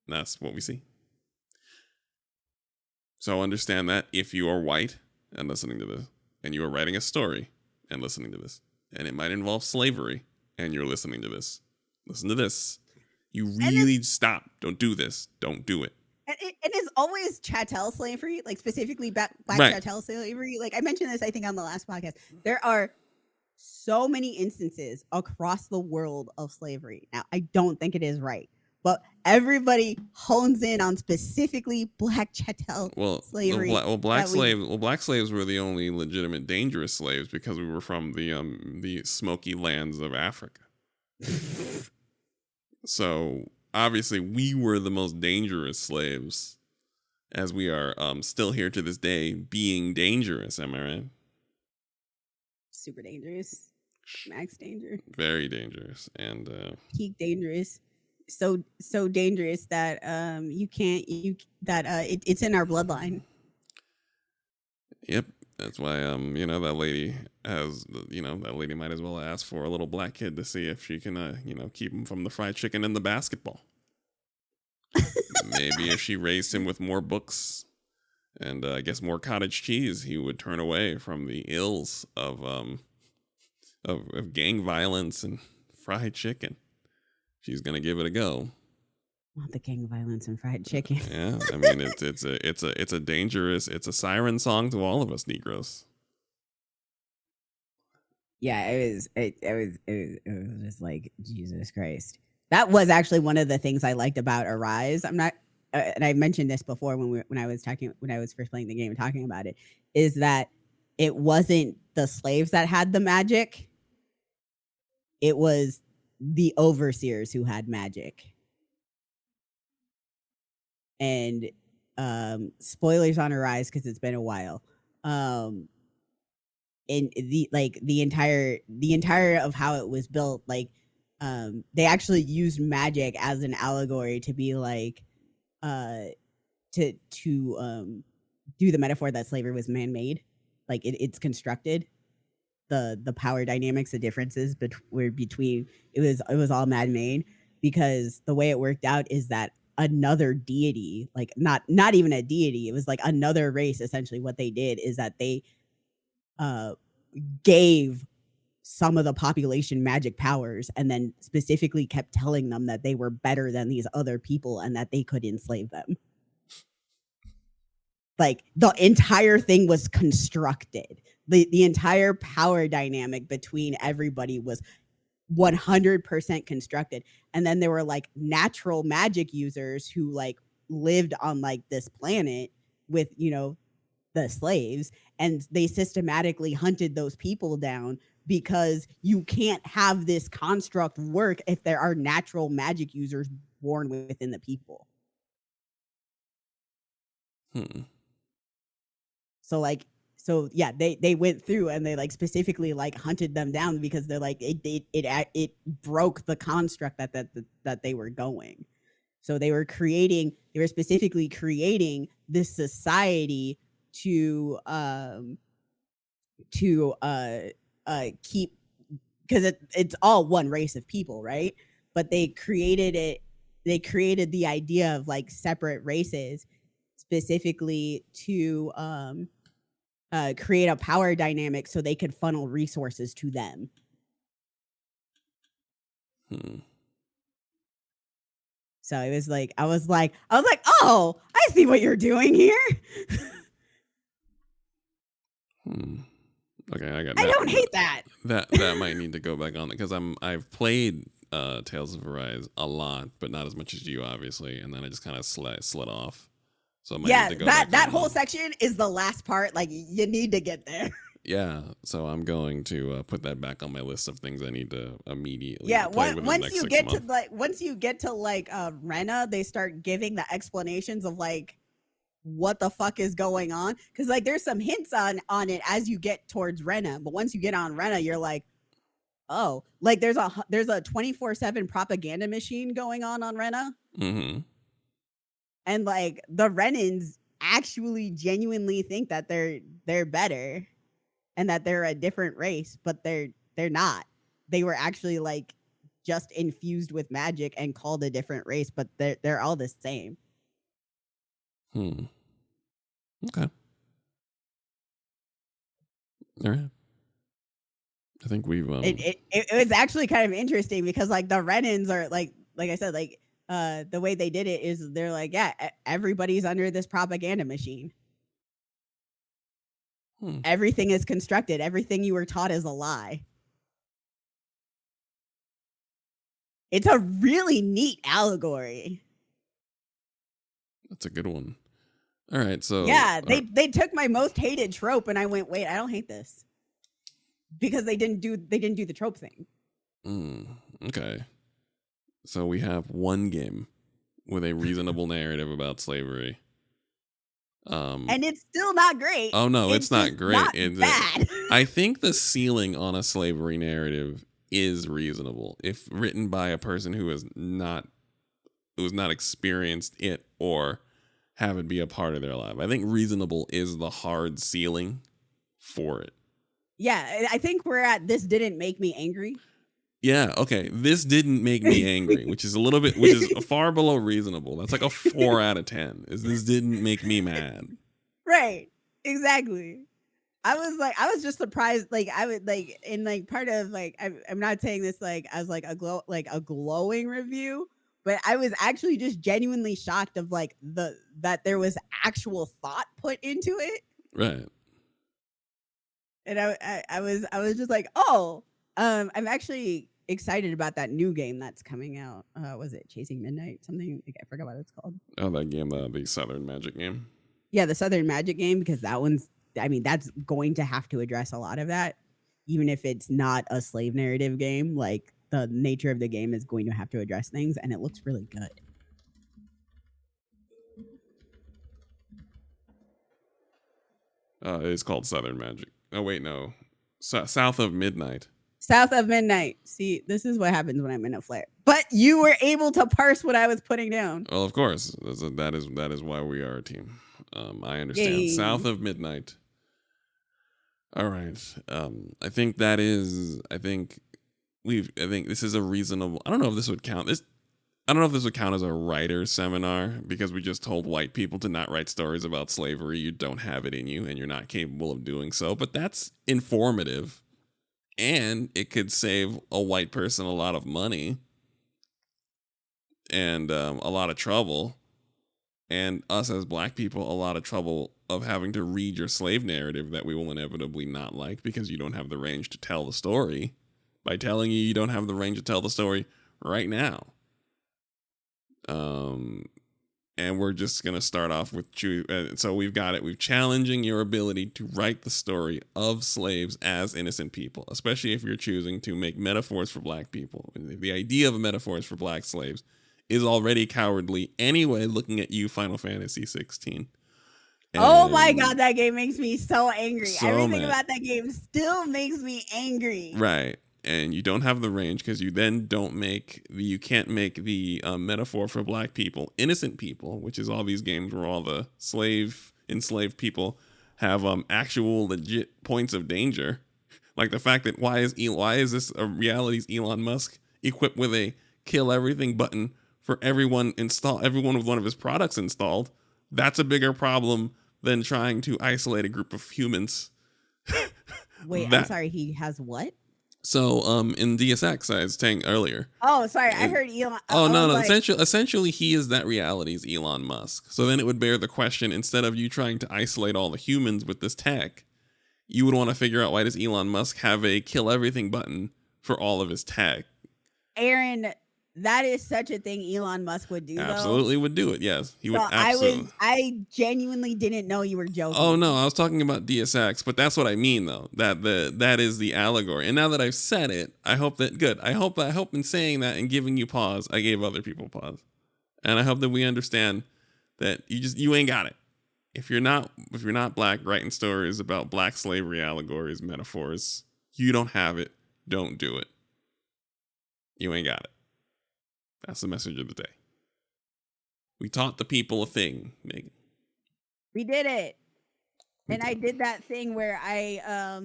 And that's what we see. So understand that if you are white and listening to this, and you are writing a story and listening to this, and it might involve slavery, and you're listening to this, listen to this. You really stop. Don't do this. Don't do it. It is always chattel slavery, like specifically black Right. chattel slavery. Like I mentioned this, I think, on the last podcast. There are so many instances across the world of slavery. Now, I don't think it is right, but everybody hones in on specifically black chattel slavery. Black slaves were the only legitimate dangerous slaves because we were from the smoky lands of Africa. So obviously, we were the most dangerous slaves, as we are still here to this day, being dangerous. Am I right? Super dangerous, max danger, Very dangerous, and peak dangerous. So dangerous that it's in our bloodline. Yep, that's why that lady that lady might as well ask for a little black kid to see if she can keep him from the fried chicken and the basketball. Maybe if she raised him with more books and I guess more cottage cheese, he would turn away from the ills of gang violence and fried chicken. She's gonna give it a go. Not the gang violence and fried chicken. Yeah, I mean it's a dangerous, it's a siren song to all of us Negroes. Yeah, it was just like Jesus Christ. That was actually one of the things I liked about Arise. I'm not, and I mentioned this before when I was first playing the game and talking about it, is that it wasn't the slaves that had the magic. It was the overseers who had magic. And spoilers on Arise because it's been a while. And the entire of how it was built, like they actually used magic as an allegory to be like to do the metaphor that slavery was man-made. Like it's constructed. The power dynamics, the differences were between it was all man-made, because the way it worked out is that another deity, like not even a deity, it was like another race. Essentially what they did is that they gave some of the population magic powers and then specifically kept telling them that they were better than these other people and that they could enslave them. Like the entire thing was constructed. The entire power dynamic between everybody was 100% constructed. And then there were like natural magic users who like lived on like this planet with, the slaves, and they systematically hunted those people down because you can't have this construct work if there are natural magic users born within the people. So yeah, they went through and they like specifically like hunted them down because they're like it broke the construct that they were going. So they were specifically creating this society to keep, because it's all one race of people, right? But they created the idea of like separate races specifically to create a power dynamic so they could funnel resources to them. So it was like I was like, oh, I see what you're doing here. Okay, I got. I don't hate that. That might need to go back on it because I've played Tales of Arise a lot, but not as much as you, obviously, and then I just kind of slid off. So I might need to go back that on whole that. section is the last part. Like you need to get there. Yeah, so I'm going to put that back on my list of things I need to immediately. Yeah, play within the once next you 6 get months. to Rena, they start giving the explanations of like what the fuck is going on, because like there's some hints on it as you get towards Rena, but once you get on Rena, you're like, oh, like there's a 24/7 propaganda machine going on Rena, and like the Renans actually genuinely think that they're better and that they're a different race, but they're not. They were actually like just infused with magic and called a different race, but they're all the same. Okay. All right. I think we've It was actually kind of interesting because like the Renans are like I said, like the way they did it is they're like, yeah, everybody's under this propaganda machine. Everything is constructed. Everything you were taught is a lie. It's a really neat allegory. That's a good one. All right, so Yeah, they took my most hated trope and I went, wait, I don't hate this. Because they didn't do the trope thing. Okay. So we have one game with a reasonable narrative about slavery. And it's still not great. Oh no, it's not just great. Not It's bad. I think the ceiling on a slavery narrative is reasonable if written by a person who has not experienced it or have it be a part of their life. I think reasonable is the hard ceiling for it. Yeah, I think we're at this didn't make me angry. Yeah, okay. This didn't make me angry, which is far below reasonable. That's like a 4 out of 10. This didn't make me mad. Right. Exactly. I was just surprised. Like I would like in like part of like I'm not saying this like as like a glowing review, but I was actually just genuinely shocked of like that there was actual thought put into it. Right. And I was just like, oh, I'm actually excited about that new game that's coming out. Was it Chasing Midnight? Something, like, I forgot what it's called. Oh, that game, the Southern Magic game. Yeah, the Southern Magic game, because that's going to have to address a lot of that, even if it's not a slave narrative game. Like the nature of the game is going to have to address things, and it looks really good. It's called Southern Magic. Oh wait, no, South of Midnight. South of Midnight. See, this is what happens when I'm in a flare. But you were able to parse what I was putting down. Well, of course, that is why we are a team. I understand. Yay. South of Midnight. All right. I think this is a reasonable. I don't know if this would count. I don't know if this would count as a writer's seminar because we just told white people to not write stories about slavery. You don't have it in you and you're not capable of doing so. But that's informative. And it could save a white person a lot of money and a lot of trouble. And us as black people, a lot of trouble of having to read your slave narrative that we will inevitably not like because you don't have the range to tell the story by telling you don't have the range to tell the story right now. and we're just going to start off with so we've got it. We've challenging your ability to write the story of slaves as innocent people, especially if you're choosing to make metaphors for black people. The idea of metaphors for black slaves is already cowardly anyway, looking at you, Final Fantasy 16. Oh my god, that game makes me so angry. So Everything mad. about that game still makes me angry. Right. And you don't have the range because you then you can't make the metaphor for black people, innocent people, which is all these games where all the enslaved people have actual legit points of danger. Like the fact that why is this a reality's Elon Musk equipped with a kill everything button for everyone with one of his products installed? That's a bigger problem than trying to isolate a group of humans. Wait, I'm sorry, he has what? So in DSX, I was saying earlier. Oh, sorry, I heard Elon. Oh no. Like, Essentially, he is that reality's Elon Musk. So then it would bear the question: instead of you trying to isolate all the humans with this tech, you would want to figure out why does Elon Musk have a kill everything button for all of his tech? Aaron, that is such a thing Elon Musk would do. Absolutely would do it. Yes, he would. So Absolutely. I genuinely didn't know you were joking. Oh no, I was talking about DSX, but that's what I mean though. That is the allegory. And now that I've said it, I hope that good. I hope in saying that and giving you pause, I gave other people pause. And I hope that we understand that you ain't got it. If you're not black writing stories about black slavery allegories, metaphors, you don't have it. Don't do it. You ain't got it. That's the message of the day. We taught the people a thing, Megan. We did it. And I did that thing where I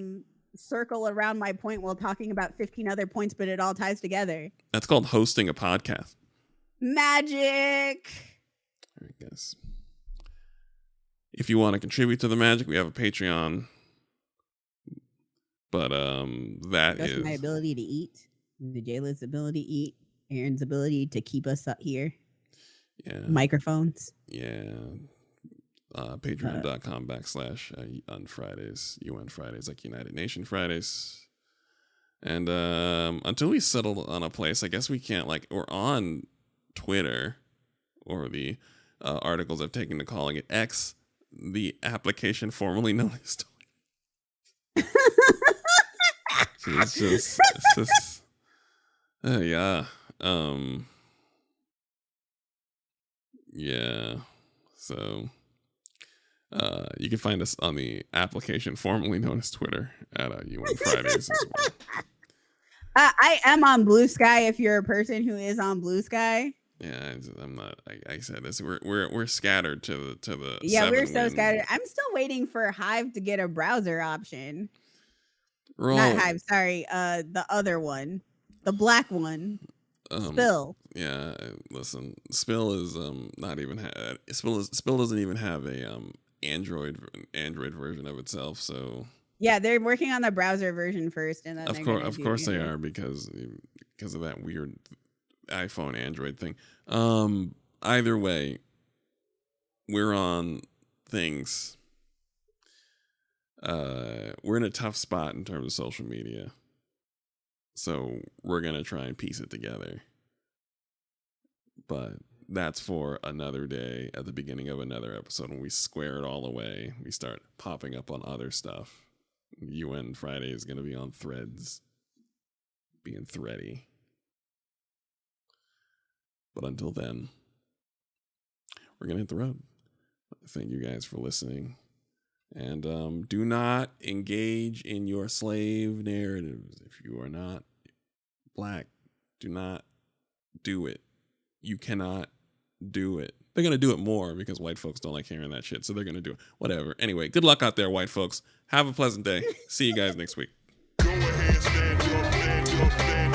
circle around my point while talking about 15 other points, but it all ties together. That's called hosting a podcast. Magic. All right, guys. If you want to contribute to the magic, we have a Patreon. But That's my ability to eat. The Jayla's ability to eat. Aaron's ability to keep us up here. Yeah. Microphones. Yeah. Patreon.com/UN Fridays. UN Fridays, like United Nation Fridays. And until we settle on a place, I guess we can't, we're on Twitter, or the articles I've taken to calling it X, the application formerly known as Twitter. It's just yeah. Yeah. So you can find us on the application formerly known as Twitter at UN Fridays as well. I am on Blue Sky if you're a person who is on Blue Sky. Yeah, I'm not. I said this. We're scattered to the. Yeah, we're so scattered. I'm still waiting for Hive to get a browser option. Not Hive, sorry. The other one, the black one. Spill. Yeah, listen. Spill is not even Spill doesn't even have a Android version of itself. So yeah, they're working on the browser version first, and then of course they are because of that weird iPhone Android thing. Either way, we're on things. We're in a tough spot in terms of social media. So we're going to try and piece it together. But that's for another day at the beginning of another episode. When we square it all away, we start popping up on other stuff. UN Friday is going to be on Threads, being thready. But until then, we're going to hit the road. Thank you guys for listening. And do not engage in your slave narratives. If you are not black, do not do it. You cannot do it. They're going to do it more because white folks don't like hearing that shit. So they're going to do it. Whatever. Anyway, good luck out there, white folks. Have a pleasant day. See you guys next week. Go ahead, stand up, stand up, stand up.